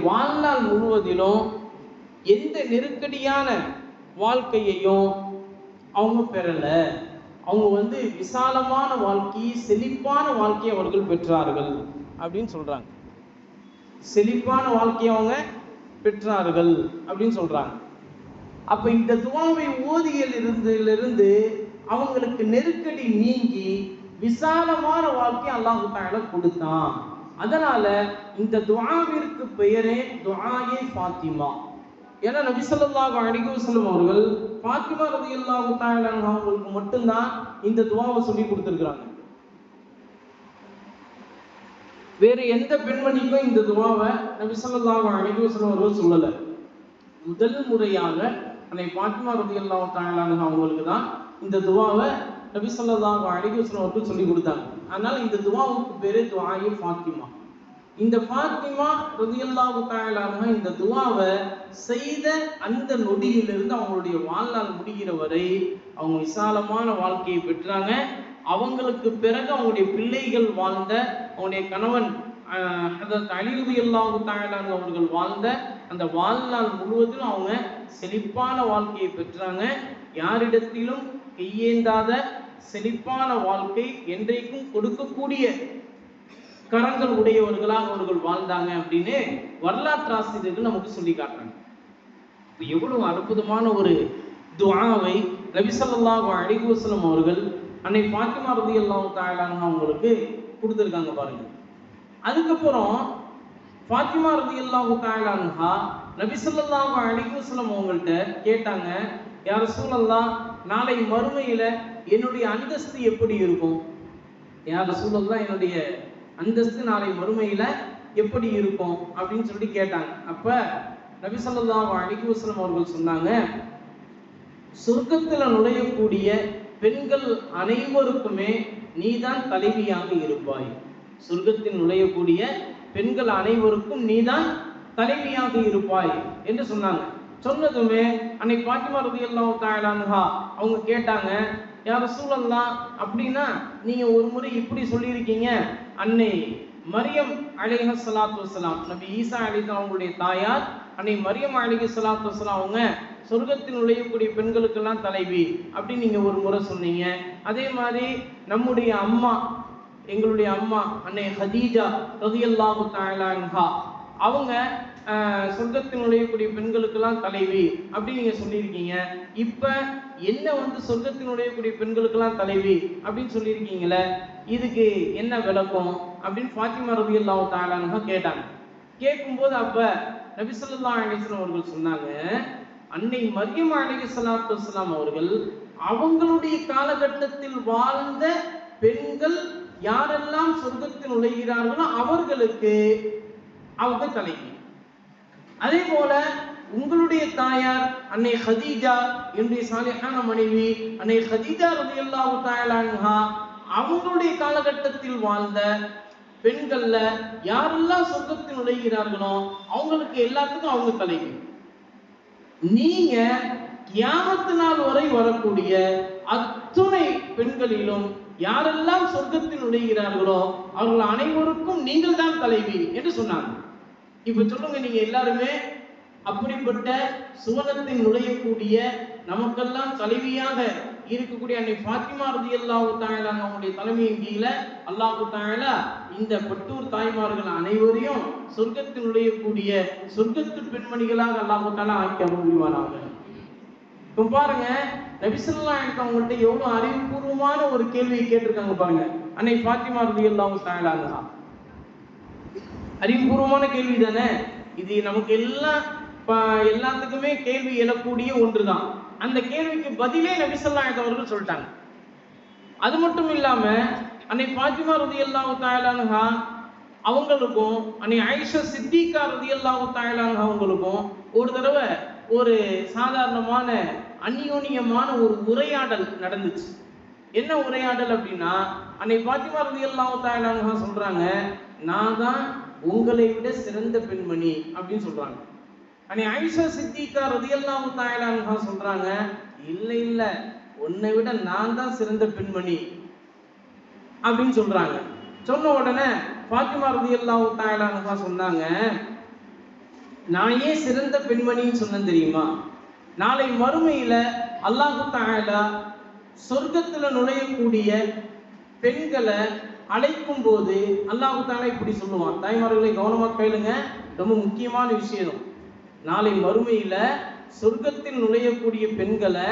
வாழ்நாள் முழுவதிலும் எந்த நெருக்கடியான வாழ்க்கையையும் அவங்க பெறல. அவங்க விசாலமான வாழ்க்கையை, செழிப்பான வாழ்க்கையை அவர்கள் பெற்றார்கள் அப்படின்னு சொல்றாங்க. செழிப்பான வாழ்க்கையை அவங்க பெற்றார்கள் அப்படின்னு சொல்றாங்க. அப்ப இந்த துஆவை ஓதியிலிருந்து அவங்களுக்கு நெருக்கடி நீங்கி விசாலமான வாழ்க்கையை அல்லாஹ் தஆலா கொடுத்தான். அதனால இந்த துஆவிற்கு பெயரே துஆயே ஃபாத்திமா. ஏன்னா நபி ஸல்லல்லாஹு அலைஹி வஸல்லம் அவர்கள் ஃபாத்திமா ரலியல்லாஹு தஆலா அவங்களுக்கு மட்டும்தான் இந்த துஆவை சொல்லி கொடுத்திருக்காங்க. வேற எந்த பெண்மணிக்கும் இந்த துஆவை நபி ஸல்லல்லாஹு அலைஹி வஸல்லம் அவர்கள் சொல்லல. முதல் முறையாக அன்னை ஃபாத்திமா ரலியல்லாஹு தஆலா அவங்களுக்கு தான் இந்த துஆவை நபி ஸல்லல்லாஹு அலைஹி வஸல்லம் அவர்கள் சொல்லி கொடுத்தாங்க. அதனால இந்த துஆவுக்கு பேரு துஆயே ஃபாத்திமா. இந்த ஃபாத்திமா ரலியல்லாஹு தஆலா இந்த துஆவை செய்த அந்த நொடியிலிருந்து அவங்களுடைய வாழ்நாள் முடிகிற வரை அவங்க விசாலமான வாழ்க்கையை பெற்றாங்க. அவங்களுக்கு பிறகு அவங்களுடைய பிள்ளைகள் வாழ்ந்த, அவங்களுடைய கணவன் ஹஜ்ரத் அலி ரலியல்லாஹு தஆலா அவர்கள் வாழ்ந்த அந்த வாழ்நாள் முழுவதும் அவங்க செழிப்பான வாழ்க்கையை பெற்றாங்க. யாரிடத்திலும் கையேந்தாத செழிப்பான வாழ்க்கை, என்றைக்கும் கொடுக்கக்கூடிய கரங்கள் உடையவர்களாக அவர்கள் வாழ்ந்தாங்க அப்படின்னு வரலாற்று ஆசிரியர்கள் நமக்கு சொல்லி காட்டுறாங்க. எவ்வளவு அற்புதமான ஒரு துஆவை நபி ஸல்லல்லாஹு அலைஹி வஸல்லம் அவர்கள் அன்னை ஃபாத்திமா ரலியல்லாஹு தஆலா அவங்களுக்கு கொடுத்துருக்காங்க பாருங்க. அதுக்கப்புறம் ஃபாத்திமா ரலியல்லாஹு தஆலா நபி ஸல்லல்லாஹு அலைஹி வஸல்லம் அவங்கள்ட்ட கேட்டாங்க, யா ரசூலல்லாஹ், நாளை மறுமையில என்னுடைய அந்தஸ்து எப்படி இருக்கும்? யா ரசூலல்லாஹ், என்னுடைய அந்தஸ்து நாளை மறுமையில எப்படி இருக்கும் அப்படின்னு சொல்லி கேட்டாங்க. அப்ப நபி ஸல்லல்லாஹு அலைஹி வஸல்லம் அவர்கள் சொன்னாங்க, சொர்க்கத்துல நுழையக்கூடிய பெண்கள் அனைவருக்குமே நீதான் தலைவியாக இருப்பாய். சொர்க்கத்தில் நுழையக்கூடிய பெண்கள் அனைவருக்கும் நீதான் தலைவியாக இருப்பாய் என்று சொன்னாங்க. சொன்னதுமே அன்னை ஃபாத்திமா ரலியல்லாஹு தஆலா அவங்க கேட்டாங்க, யா ரசூலல்லாஹ், அப்படின்னா நீங்க ஒரு முறை இப்படி சொல்லியிருக்கீங்க, அன்னை மரியம் அலைஹிஸ்ஸலாத்து வஸ்ஸலாம், நபி ஈசா அலைஹிஸ்ஸலாம் அவங்களுடைய தாயார் அன்னை மரியம் அலைஹிஸ்ஸலாத்து வஸ்ஸலாம் அவங்க சொர்க்கத்தில் நுழையக்கூடிய பெண்களுக்கெல்லாம் தலைவி அப்படின்னு நீங்க ஒரு முறை சொன்னீங்க. அதே மாதிரி நம்முடைய அம்மா, எங்களுடைய அம்மா அன்னை ஹதீஜா ரலியல்லாஹு தஆலா அன்ஹா அவங்க சொர்க்கத்தில் நுழையக்கூடிய பெண்களுக்கெல்லாம் தலைவி அப்படின்னு நீங்க சொல்லியிருக்கீங்க. இப்ப என்ன சொர்க்கத்தில் நுழையக்கூடிய பெண்களுக்கெல்லாம் தலைவி அப்படின்னு சொல்லியிருக்கீங்களே, இதுக்கு என்ன விளக்கம் அப்படின்னு ஃபாத்திமா ரலியல்லாஹு தஆலா அன்ஹா கேட்டாங்க. கேட்கும்போது அப்ப நபி ஸல்லல்லாஹு அலைஹி வஸல்லம் அவர்கள் சொன்னாங்க, அன்னை மரியம் அலைஹிஸ்ஸலாத்து வஸ்ஸலாம் அவர்கள் அவங்களுடைய காலகட்டத்தில் வாழ்ந்த பெண்கள் யாரெல்லாம் சொர்க்கத்தில் நுழைகிறார்களோ அவர்களுக்கு அவங்க தலைவி. அதே போல உங்களுடைய தாயார் அன்னை ஹதீஜா, என்னுடைய சாலிஹான மனைவி அன்னை ஹதீஜா ரலியல்லாஹு தஆலா அன்ஹா அவங்களுடைய காலகட்டத்தில் வாழ்ந்த பெண்கள்ல யாரெல்லாம் சொர்க்கத்தில் நுழைகிறார்களோ அவங்களுக்கு எல்லாத்துக்கும் அவங்க தலைவி. நீங்க கியாமத்து நாள் வரை வரக்கூடிய அத்துணை பெண்களிலும் யாரெல்லாம் சொர்க்கத்தில் நுழைகிறார்களோ அவர்கள் அனைவருக்கும் நீங்கள் தான் தலைவி என்று சொன்னாங்க. இப்ப சொல்லுங்க, நீங்க எல்லாருமே அப்படிப்பட்ட சுவனத்தில் நுழையக்கூடிய நமக்கெல்லாம் தலைவியாக இருக்கக்கூடிய அன்னை ஃபாத்திமா ரலியல்லாஹு தஆலா அவங்களுடைய தலைமையின் கீழ அல்லாஹ் தஆலா இந்த பட்டூர் தாய்மார்கள் அனைவரையும் சொர்க்கத்தில் நுழையக்கூடிய சொர்க்கத்து பெண்மணிகளாக அல்லாஹ் தஆலா ஆக்கி அருள்வானாக. இப்ப பாருங்க, நபி ஸல்லல்லாஹு அலைஹி வஸல்லம் அவங்கள்ட்ட எவ்வளவு அறிவுபூர்வமான ஒரு கேள்வியை கேட்டிருக்காங்க பாருங்க. அன்னை ஃபாத்திமா ரலியல்லாஹு தஆலா அறிவுபூர்வமான கேள்வி தானே இது. நமக்கு எல்லாத்துக்குமே கேள்வி எழக்கூடிய ஒன்றுதான். அந்த கேள்விக்கு பதிலே நபி ஸல்லல்லாஹு அலைஹி அவர்கள் சொல்லிட்டாங்க. அது மட்டும் இல்லாம அன்னை ஃபாத்திமா ரலியல்லாஹு தஆலா அன்ஹா அவங்களுக்கும் அன்னை ஆயிஷா சித்திகா ரலியல்லாஹு தஆலா அன்ஹா அவங்களுக்கும் ஒரு தடவை ஒரு சாதாரணமான அந்யோன்யமான ஒரு உரையாடல் நடந்துச்சு. என்ன உரையாடல் அப்படின்னா, அன்னை ஃபாத்திமா ரலியல்லாஹு தஆலா அன்ஹா சொல்றாங்க, நான் தான் உங்களை விட சிறந்த பெண்மணி அப்படின்னு சொல்றாங்க. அன்னை ஆயிஷா சித்திகா ரலியல்லாஹு தஆலா அன்ஹா சொல்றாங்க, இல்ல இல்ல, உன்னை விட நான் தான் சிறந்த பெண்மணி. அப்படின்னு சொல்றாங்க. சொன்ன உடனே ஃபாத்திமா ரலியல்லாஹு தஆலா அன்ஹா சொன்னாங்க, நான் ஏன் சிறந்த பெண்மணின்னு சொன்னேன் தெரியுமா? நாளை மறுமையில அல்லாஹ் தஆலா சொர்க்கத்துல நுழையக்கூடிய பெண்களை அழைக்கும் போது அல்லாஹ் தஆலா இப்படி சொல்லுவான். தாய்மார்களை கவனமா கேளுங்க, ரொம்ப முக்கியமான விஷயம். நாளை மறுமையில சொர்க்கத்தில் நுழையக்கூடிய பெண்களை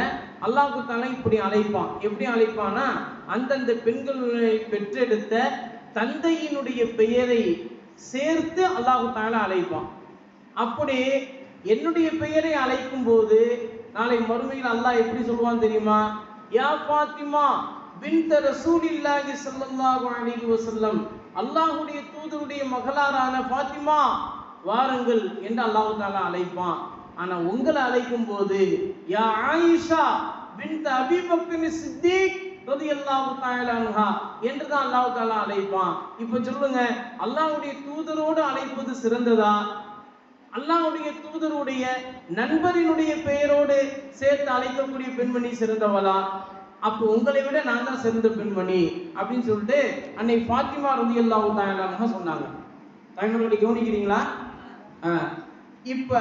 அல்லாஹ் தஆலா இப்படி அழைப்பான். எப்படி அழைப்பானா, அந்தந்த பெண்களை பெற்றெடுத்த தந்தையினுடைய பெயரை சேர்த்து அல்லாஹ் தஆலா அழைப்பான். அப்படி என்னுடைய பெயரை அழைக்கும் போது நாளை மறுமையில் அல்லாஹ் எப்படி சொல்லுவான் தெரியுமா? யா ஃபாத்திமா பின்த் ரசூலில்லாஹி ஸல்லல்லாஹு அலைஹி வஸல்லம், அல்லாஹ்வுடைய தூதருடைய மகளாரான ஃபாத்திமா வாருங்கள் என்று அல்லாஹ் தஆலா அழைப்பான். ஆனா உங்களை அழைக்கும் போது யா ஆயிஷா பின்த் அபீ பக்ர் சித்திக் ரலியல்லாஹு தஆலா அன்ஹா என்று தான் அல்லாஹ் தஆலா அழைப்பான். இப்போ சொல்லுங்க, அல்லாஹ்வுடைய தூதரோடு அழைப்பது சிறந்ததா, அல்லாஹ்வுடைய தூதருடைய நண்பரினுடைய பெயரோடு சேர்த்து அழைக்கக்கூடிய பெண்மணி சிறந்தவளா? அப்போ உங்களை விட நான் தான் சிறந்த பெண்மணி அப்படின்னு சொல்லிட்டு அன்னை ஃபாத்திமா ரலியல்லாஹு தஆலா அன்ஹா சொன்னாங்க. தாய்மார்களை கவனிக்கிறீங்களா? இப்ப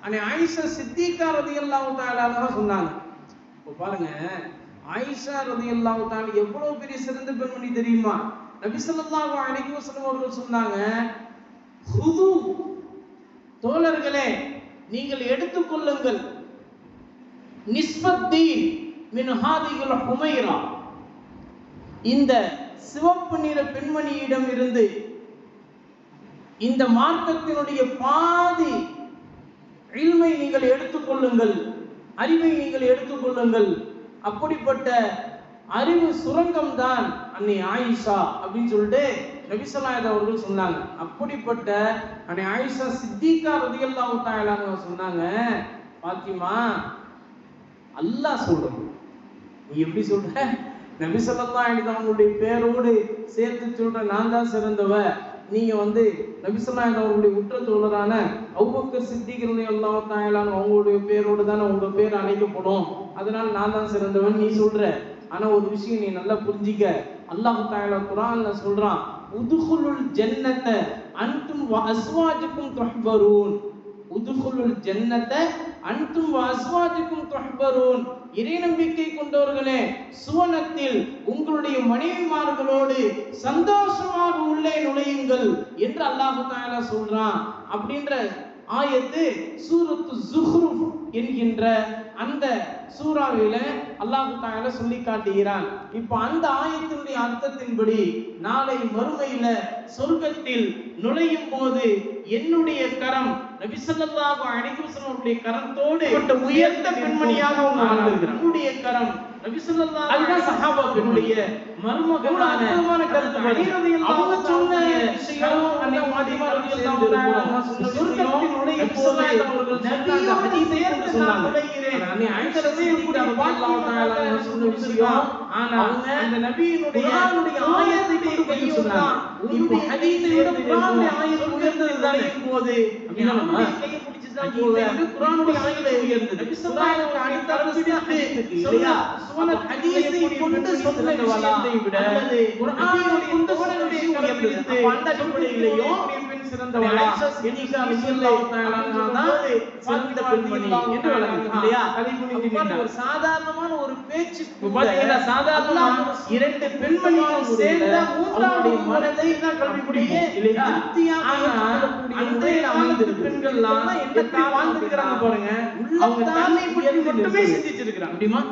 அன்னை ஆயிஷா சித்திகா ரலியல்லாஹு தஆலா அன்ஹா சொன்னாங்க. இப்போ பாருங்க, ஆயிஷா ரலியல்லாஹு தஆலா எவ்வளவு பெரிய சிறந்த பெண்மணி தெரியுமா? நபி ஸல்லல்லாஹு அலைஹி வஸல்லம் அவர்கள் சொன்னாங்க, ஹுது தோழர்களே, நீங்கள் எடுத்துக்கொள்ளுங்கள், நிஸ்பத்தீன் மின் ஹாதிஹில் ஹுமைரா, இந்த சிவப்பு நிற பெண்மணியிடம் இருந்து இந்த மார்க்கத்தினுடைய பாதி இல்மை நீங்கள் எடுத்துக்கொள்ளுங்கள், அறிவை நீங்கள் எடுத்துக்கொள்ளுங்கள். அப்படிப்பட்ட அறிவு சுரங்கம் தான் அன்னை ஆயிஷா அப்படின்னு சொல்லிட்டு நபி ஸல்லல்லாஹு அலைஹி அவர்கள் சொன்னாங்க. அப்படிப்பட்ட அன்னை ஆயிஷா சித்திகா ரலியல்லாஹு தஆலா சொன்னாங்க, ஃபாத்திமா அல்லாஹ் சொல்றது, நீ எப்படி சொல்ற? நபி ஸல்லல்லாஹு அலைஹி அவங்களுடைய பேரோடு சேர்த்து சொல்ற நான் தான் சிறந்தவ. நீங்க நபி ஸல்லல்லாஹு அலைஹி அவர்களுடைய உற்ற தோழரான அபூபக்கர் சித்திக் ரலியல்லாஹு தஆலா அவங்களுடைய பேரோடு தானே உங்க பேர் அழைக்கப்படும், அதனால நான் தான் சிறந்தவன் நீ சொல்ற. ஆனா ஒரு விஷயம் நீ நல்லா புரிஞ்சிக்க, அல்லாஹ் தஆலா குர்ஆன்ல சொல்றான், உதுகுலுல் ஜன்னத அன்தும் வ அஸ்வாஜுக்கும் துஹ்பரூன், உதுகுலுல் ஜன்னத அன்தும் வ அஸ்வாஜுக்கும் துஹ்பரூன், இறை நம்பிக்கை கொண்டவர்களே சுவனத்தில் உங்களுடைய மனைவிமார்களோடு சந்தோஷமாக உள்ளே நுழையுங்கள் என்று அல்லாஹ் தஆலா சொல்றான். அப்படின்ற ஆயத்து சூரத்து ஸுஹ்ருஃப் என்கின்ற அந்த சூறாவில அல்லாஹ் தஆலா சொல்லி காட்டுகிறான். இப்போ அந்த ஆயத்தினுடைய அர்த்தத்தின்படி நாளை மறுமையில சொர்க்கத்தில் நுழையும் போது என்னுடைய கரம் நபி ஸல்லல்லாஹு அலைஹி வஸல்லம் கரத்தோடு உயர்ந்த பெண்மணியாக அவங்க வாழ்ந்திருக்கிறாங்க. என்னுடைய கரம் நபி ஸல்லல்லாஹு அலைஹி வஸல்லம் சஹாபாக்களுடைய மருமகனான கருத்து அவங்க சொன்ன விஷயம் அன்னை ஃபாத்திமா ரலியல்லாஹு தஆலா சொர்க்கத்தில் நுழையும் போது நபியோட ஹதீஸை சொன்னாங்க. அன்னை ஆயிஷா ரலியல்லாஹு தஆலா சொன்ன விஷயம், ஆனா அந்த நபியினுடைய ஆயத்தை கொண்டு சொன்னாங்க. இப்போ ஹதீஸை விட குர்ஆனுடைய ஆயத்து உயர்ந்தது தானே போது அப்படினா கையை பிடிச்சு தான் போவே குர்ஆனுடைய ஆயத்து உயர்ந்தது. நபி ஸல்லல்லாஹு அலைஹி வஸல்லம் இல்லையா சொன்ன ஹதீஸை கொண்டு சொன்ன விஷயத்தை விட குர்ஆனுடைய கொண்டு சொன்ன விஷயம் உயர்ந்தது. அப்ப அந்த அடிப்படையிலேயோ பெண் சிறந்தவளா எனிகா ரலியல்லாஹு தஆலா தான் சிறந்த பெண்மணி என்று வழங்குது இல்லையா? ஒரு சாதாரணமான ஒரு பேச்சு பாத்தீங்கன்னா, சாதாரணமா இரண்டு பெண்மணிகள் சேர்ந்த மூன்றாவது மனதை தான் கல்வி முடியும் இல்லையா? அன்றைய காலத்து பெண்கள்லாம் எப்படி வாழ்ந்துக்கிறாங்க பாருங்க. அவங்க தன்னை பற்றி மட்டுமே சிந்திச்சிருக்கிறாங்க. அப்படிமா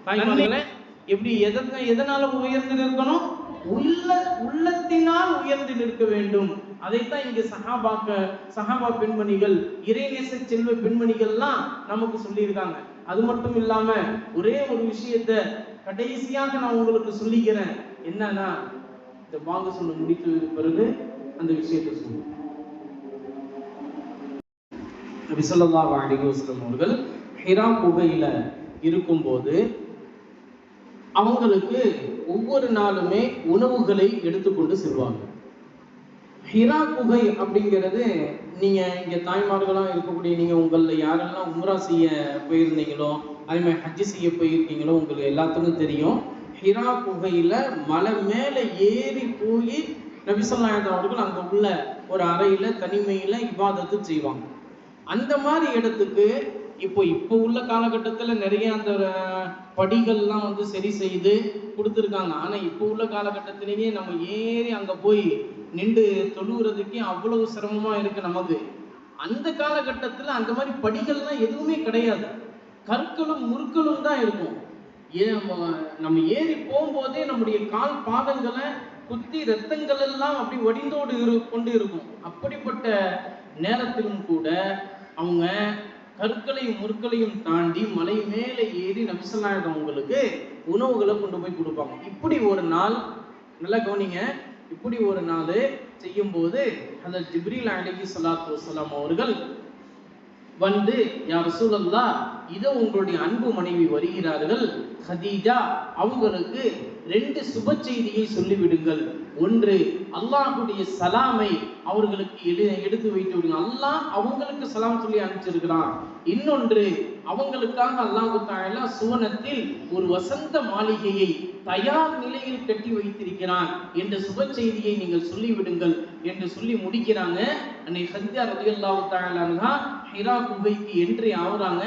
தாய்மார்களே, எப்படி எதனால உயர்ந்து நிற்கணும்? உள்ளத்தினால் உயர்ந்து நிற்க வேண்டும். அதைத்தான் இங்க சஹாபா பெண்மணிகள், இறைநேச செல்வ பெண்மணிகள்லாம் நமக்கு சொல்லியிருக்காங்க. அது மட்டும் இல்லாம ஒரே ஒரு விஷயத்தை கடைசியாக நான் உங்களுக்கு சொல்லிக்கிறேன். என்னன்னா, இந்த வாங்க சொல்ல முடித்ததுக்கு பிறகு அந்த விஷயத்தை சொல்லுவோம். நபி ஸல்லல்லாஹு அலைஹி வஸல்லம் அவர்கள் ஹிரா குகையில இருக்கும்போது அவங்களுக்கு ஒவ்வொரு நாளுமே உணவுகளை எடுத்துக்கொண்டு செல்வாங்க. ஹிரா குகை அப்படிங்கிறது, நீங்க இங்க தாய்மார்களாக இருக்கக்கூடிய நீங்க உங்களில் யாரெல்லாம் உம்ரா செய்ய போயிருந்தீங்களோ, அதே மாதிரி ஹஜ் செய்ய போயிருக்கீங்களோ, உங்களுக்கு எல்லாத்துக்கும் தெரியும். ஹிரா குகையில மலை மேல ஏறி போய் நபி ஸல்லல்லாஹு அலைஹி அவர்கள் அங்க உள்ள ஒரு அறையில தனிமையில இபாதத்து செய்வாங்க. அந்த மாதிரி இடத்துக்கு இப்போ உள்ள காலகட்டத்துல நிறைய அந்த படிகள்லாம் வந்து சரி செய்து கொடுத்துருக்காங்க. ஆனா இப்போ உள்ள காலகட்டத்திலேயே நம்ம ஏறி அங்க போய் நின்று தொழுகிறதுக்கே அவ்வளவு சிரமமா இருக்கு நமக்கு. அந்த காலகட்டத்துல அந்த மாதிரி படிகள்லாம் எதுவுமே கிடையாது, கற்களும் முற்களும் தான் இருக்கும். நம்ம ஏறி போகும்போதே நம்முடைய கால் பாதங்களை குத்தி ரத்தங்கள் எல்லாம் அப்படி வடிந்தோடு கொண்டு இருக்கும். அப்படிப்பட்ட நேரத்திலும் கூட அவங்க கற்களையும் முற்களையும் தாண்டி மலை மேலே ஏறி நபி ஸல்லல்லாஹு அலைஹி அவங்களுக்கு உணவுகளை கொண்டு போய் கொடுப்பாங்க. இப்படி ஒரு நாள், நல்லா கவனிங்க, இப்படி ஒரு நாள் செய்யும் போது அந்த ஜிப்ரீல் அலைஹிஸ்ஸலாத்து வஸ்ஸலாம் அவர்கள் வந்து, யா ரசூலல்லாஹ், இதோ உங்களுடைய அன்பு மனைவி வருகிறார்கள் ஹதீஜா, அவங்களுக்கு 2 சுப செய்தியை சொல்லிவிடுங்கள். ஒன்று, அல்லாஹ்வுடைய சலாமை அவர்களுக்கு எடுத்து வைத்து விடுங்க, அல்லாஹ் அவங்களுக்கு சலாம் சொல்லி அனுப்பிச்சிருக்கிறான். இன்னொன்று, அவங்களுக்காக அல்லாஹ் தஆலா சுவனத்தில் ஒரு வசந்த மாளிகையை தயார் நிலையில் கட்டி வைத்திருக்கிறான் என்ற சுப செய்தியை நீங்கள் சொல்லிவிடுங்கள் என்று சொல்லி முடிக்கிறாங்க. அன்னை ஹதீஜா ரலியல்லாஹு தஆலா அன்ஹா ஹிரா குகைக்கு என்ட்ரி ஆகுறாங்க.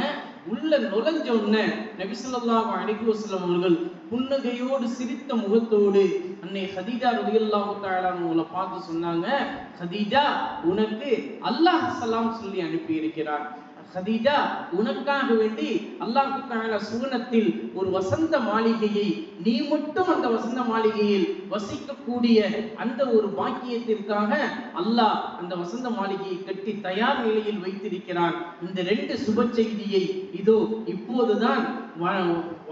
உள்ள நுழைஞ்ச உடனே நபி ஸல்லல்லாஹு அலைஹி வஸல்லம் அவர்கள் புன்னகையோடு சிரித்த முகத்தோடு அன்னை ஹதீஜா ரலியல்லாஹு தஆலா அவங்களை பார்த்து சொன்னாங்க, ஹதீஜா, உனக்கு அல்லாஹ் சலாம் சொல்லி அனுப்பி இருக்கிறான். ஹதீஜா, உனக்காக வேண்டி அல்லாஹ் தஆலா சுவனத்தில் ஒரு வசந்த மாளிகையை, நீ மட்டும் அந்த வசந்த மாளிகையில் வசிக்கக்கூடிய அந்த ஒரு பாக்கியத்திற்காக அல்லாஹ் அந்த வசந்த மாளிகையை கட்டி தயார் நிலையில் வைத்திருக்கிறான். இந்த 2 சுப செய்தியை இதோ இப்போதுதான்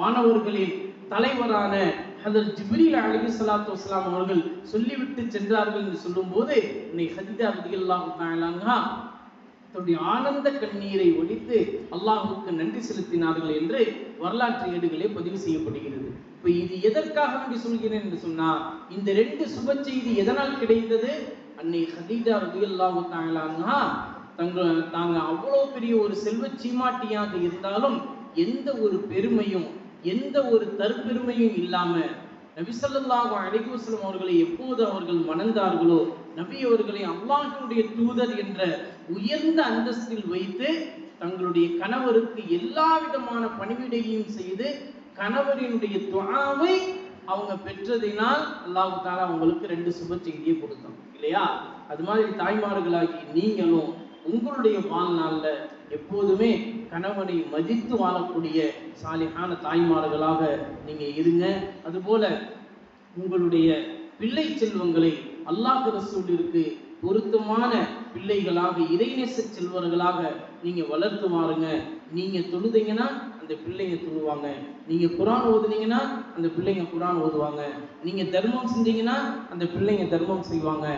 வானவர்களின் தலைவரான ஹதரத் ஜிப்ரீல் அலைஹிஸ்ஸலாத்து வஸ்ஸலாம் அவர்கள் சொல்லிவிட்டு சென்றார்கள் என்று சொல்லும்போது இன்னை ஹதீஜா ரலியல்லாஹு தஆலா அன்ஹா தன்னுடைய ஆனந்த கண்ணீரை ஒலித்து அல்லாஹ்வுக்கு நன்றி செலுத்தினார்கள் என்று வரலாற்று ஏடுகளே பதிவு செய்யப்படுகிறது. இப்ப இது எதற்காக வேண்டி சொல்கிறேன் என்று சொன்னா, இந்த 2 சுப செய்தி எதனால் கிடைத்தது? அன்னை ஹதீஜா ரலியல்லாஹு தஆலா அன்ஹா தாங்க அவ்வளவு பெரிய ஒரு செல்வ சீமாட்டியாக இருந்தாலும் எந்த ஒரு பெருமையும் எந்த ஒரு தற்பெருமையும் இல்லாம நபி ஸல்லல்லாஹு அலைஹி வஸல்லம் அவர்களை எப்போது அவர்கள் மணந்தார்களோ, நபி அவர்களை அல்லாஹ்வுடைய தூதர் என்ற உயர்ந்த அந்தஸ்தில் வைத்து தங்களுடைய கணவருக்கு எல்லா விதமான பணிவிடையும் செய்து கணவரினுடைய துஆவை அவங்க பெற்றதினால் அல்லாஹ் தஆலா அவங்களுக்கு 2 சுப செய்தியை கொடுத்தாங்க இல்லையா? அது மாதிரி தாய்மார்களாகி நீங்களும் உங்களுடைய வாழ்நாள்ல எப்போதுமே கணவனை மதித்து வாழக்கூடிய சாலிஹான தாய்மார்களாக நீங்க இருங்க. அதுபோல உங்களுடைய பிள்ளை செல்வங்களை அல்லாஹ் ரசூலிற்கு பொருத்தமான பிள்ளைகளாக, இறைநேச செல்வர்களாக நீங்க வளர்த்து வாருங்க. நீங்க தொழுதீங்கன்னா அந்த பிள்ளைங்க தொழுவாங்க, நீங்க குர்ஆன் ஓதுனீங்கன்னா அந்த பிள்ளைங்க குர்ஆன் ஓதுவாங்க, நீங்க தர்மம் செஞ்சீங்கன்னா அந்த பிள்ளைங்க தர்மம் செய்வாங்க.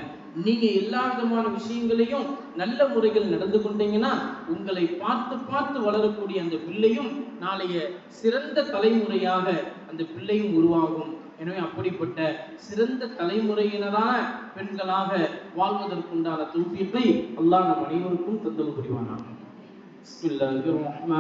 நீங்க எல்லா விதமான விஷயங்களையும் நல்ல முறைகள் நடந்து கொண்டீங்கன்னா உங்களை பார்த்து பார்த்து வளரக்கூடிய அந்த பிள்ளையும் நாளைய சிறந்த தலைமுறையாக அந்த பிள்ளையும் உருவாகும். எனவே அப்படிப்பட்ட சிறந்த தலைமுறையினரான பெண்களாக வாழ்வதற்குண்டான தௌஃபீக்கை அல்லாஹ் நம் அனைவருக்கும் தந்தல் புரிவானாக. பிஸ்மில்லாஹிர் ரஹ்மானிர் ரஹீம்.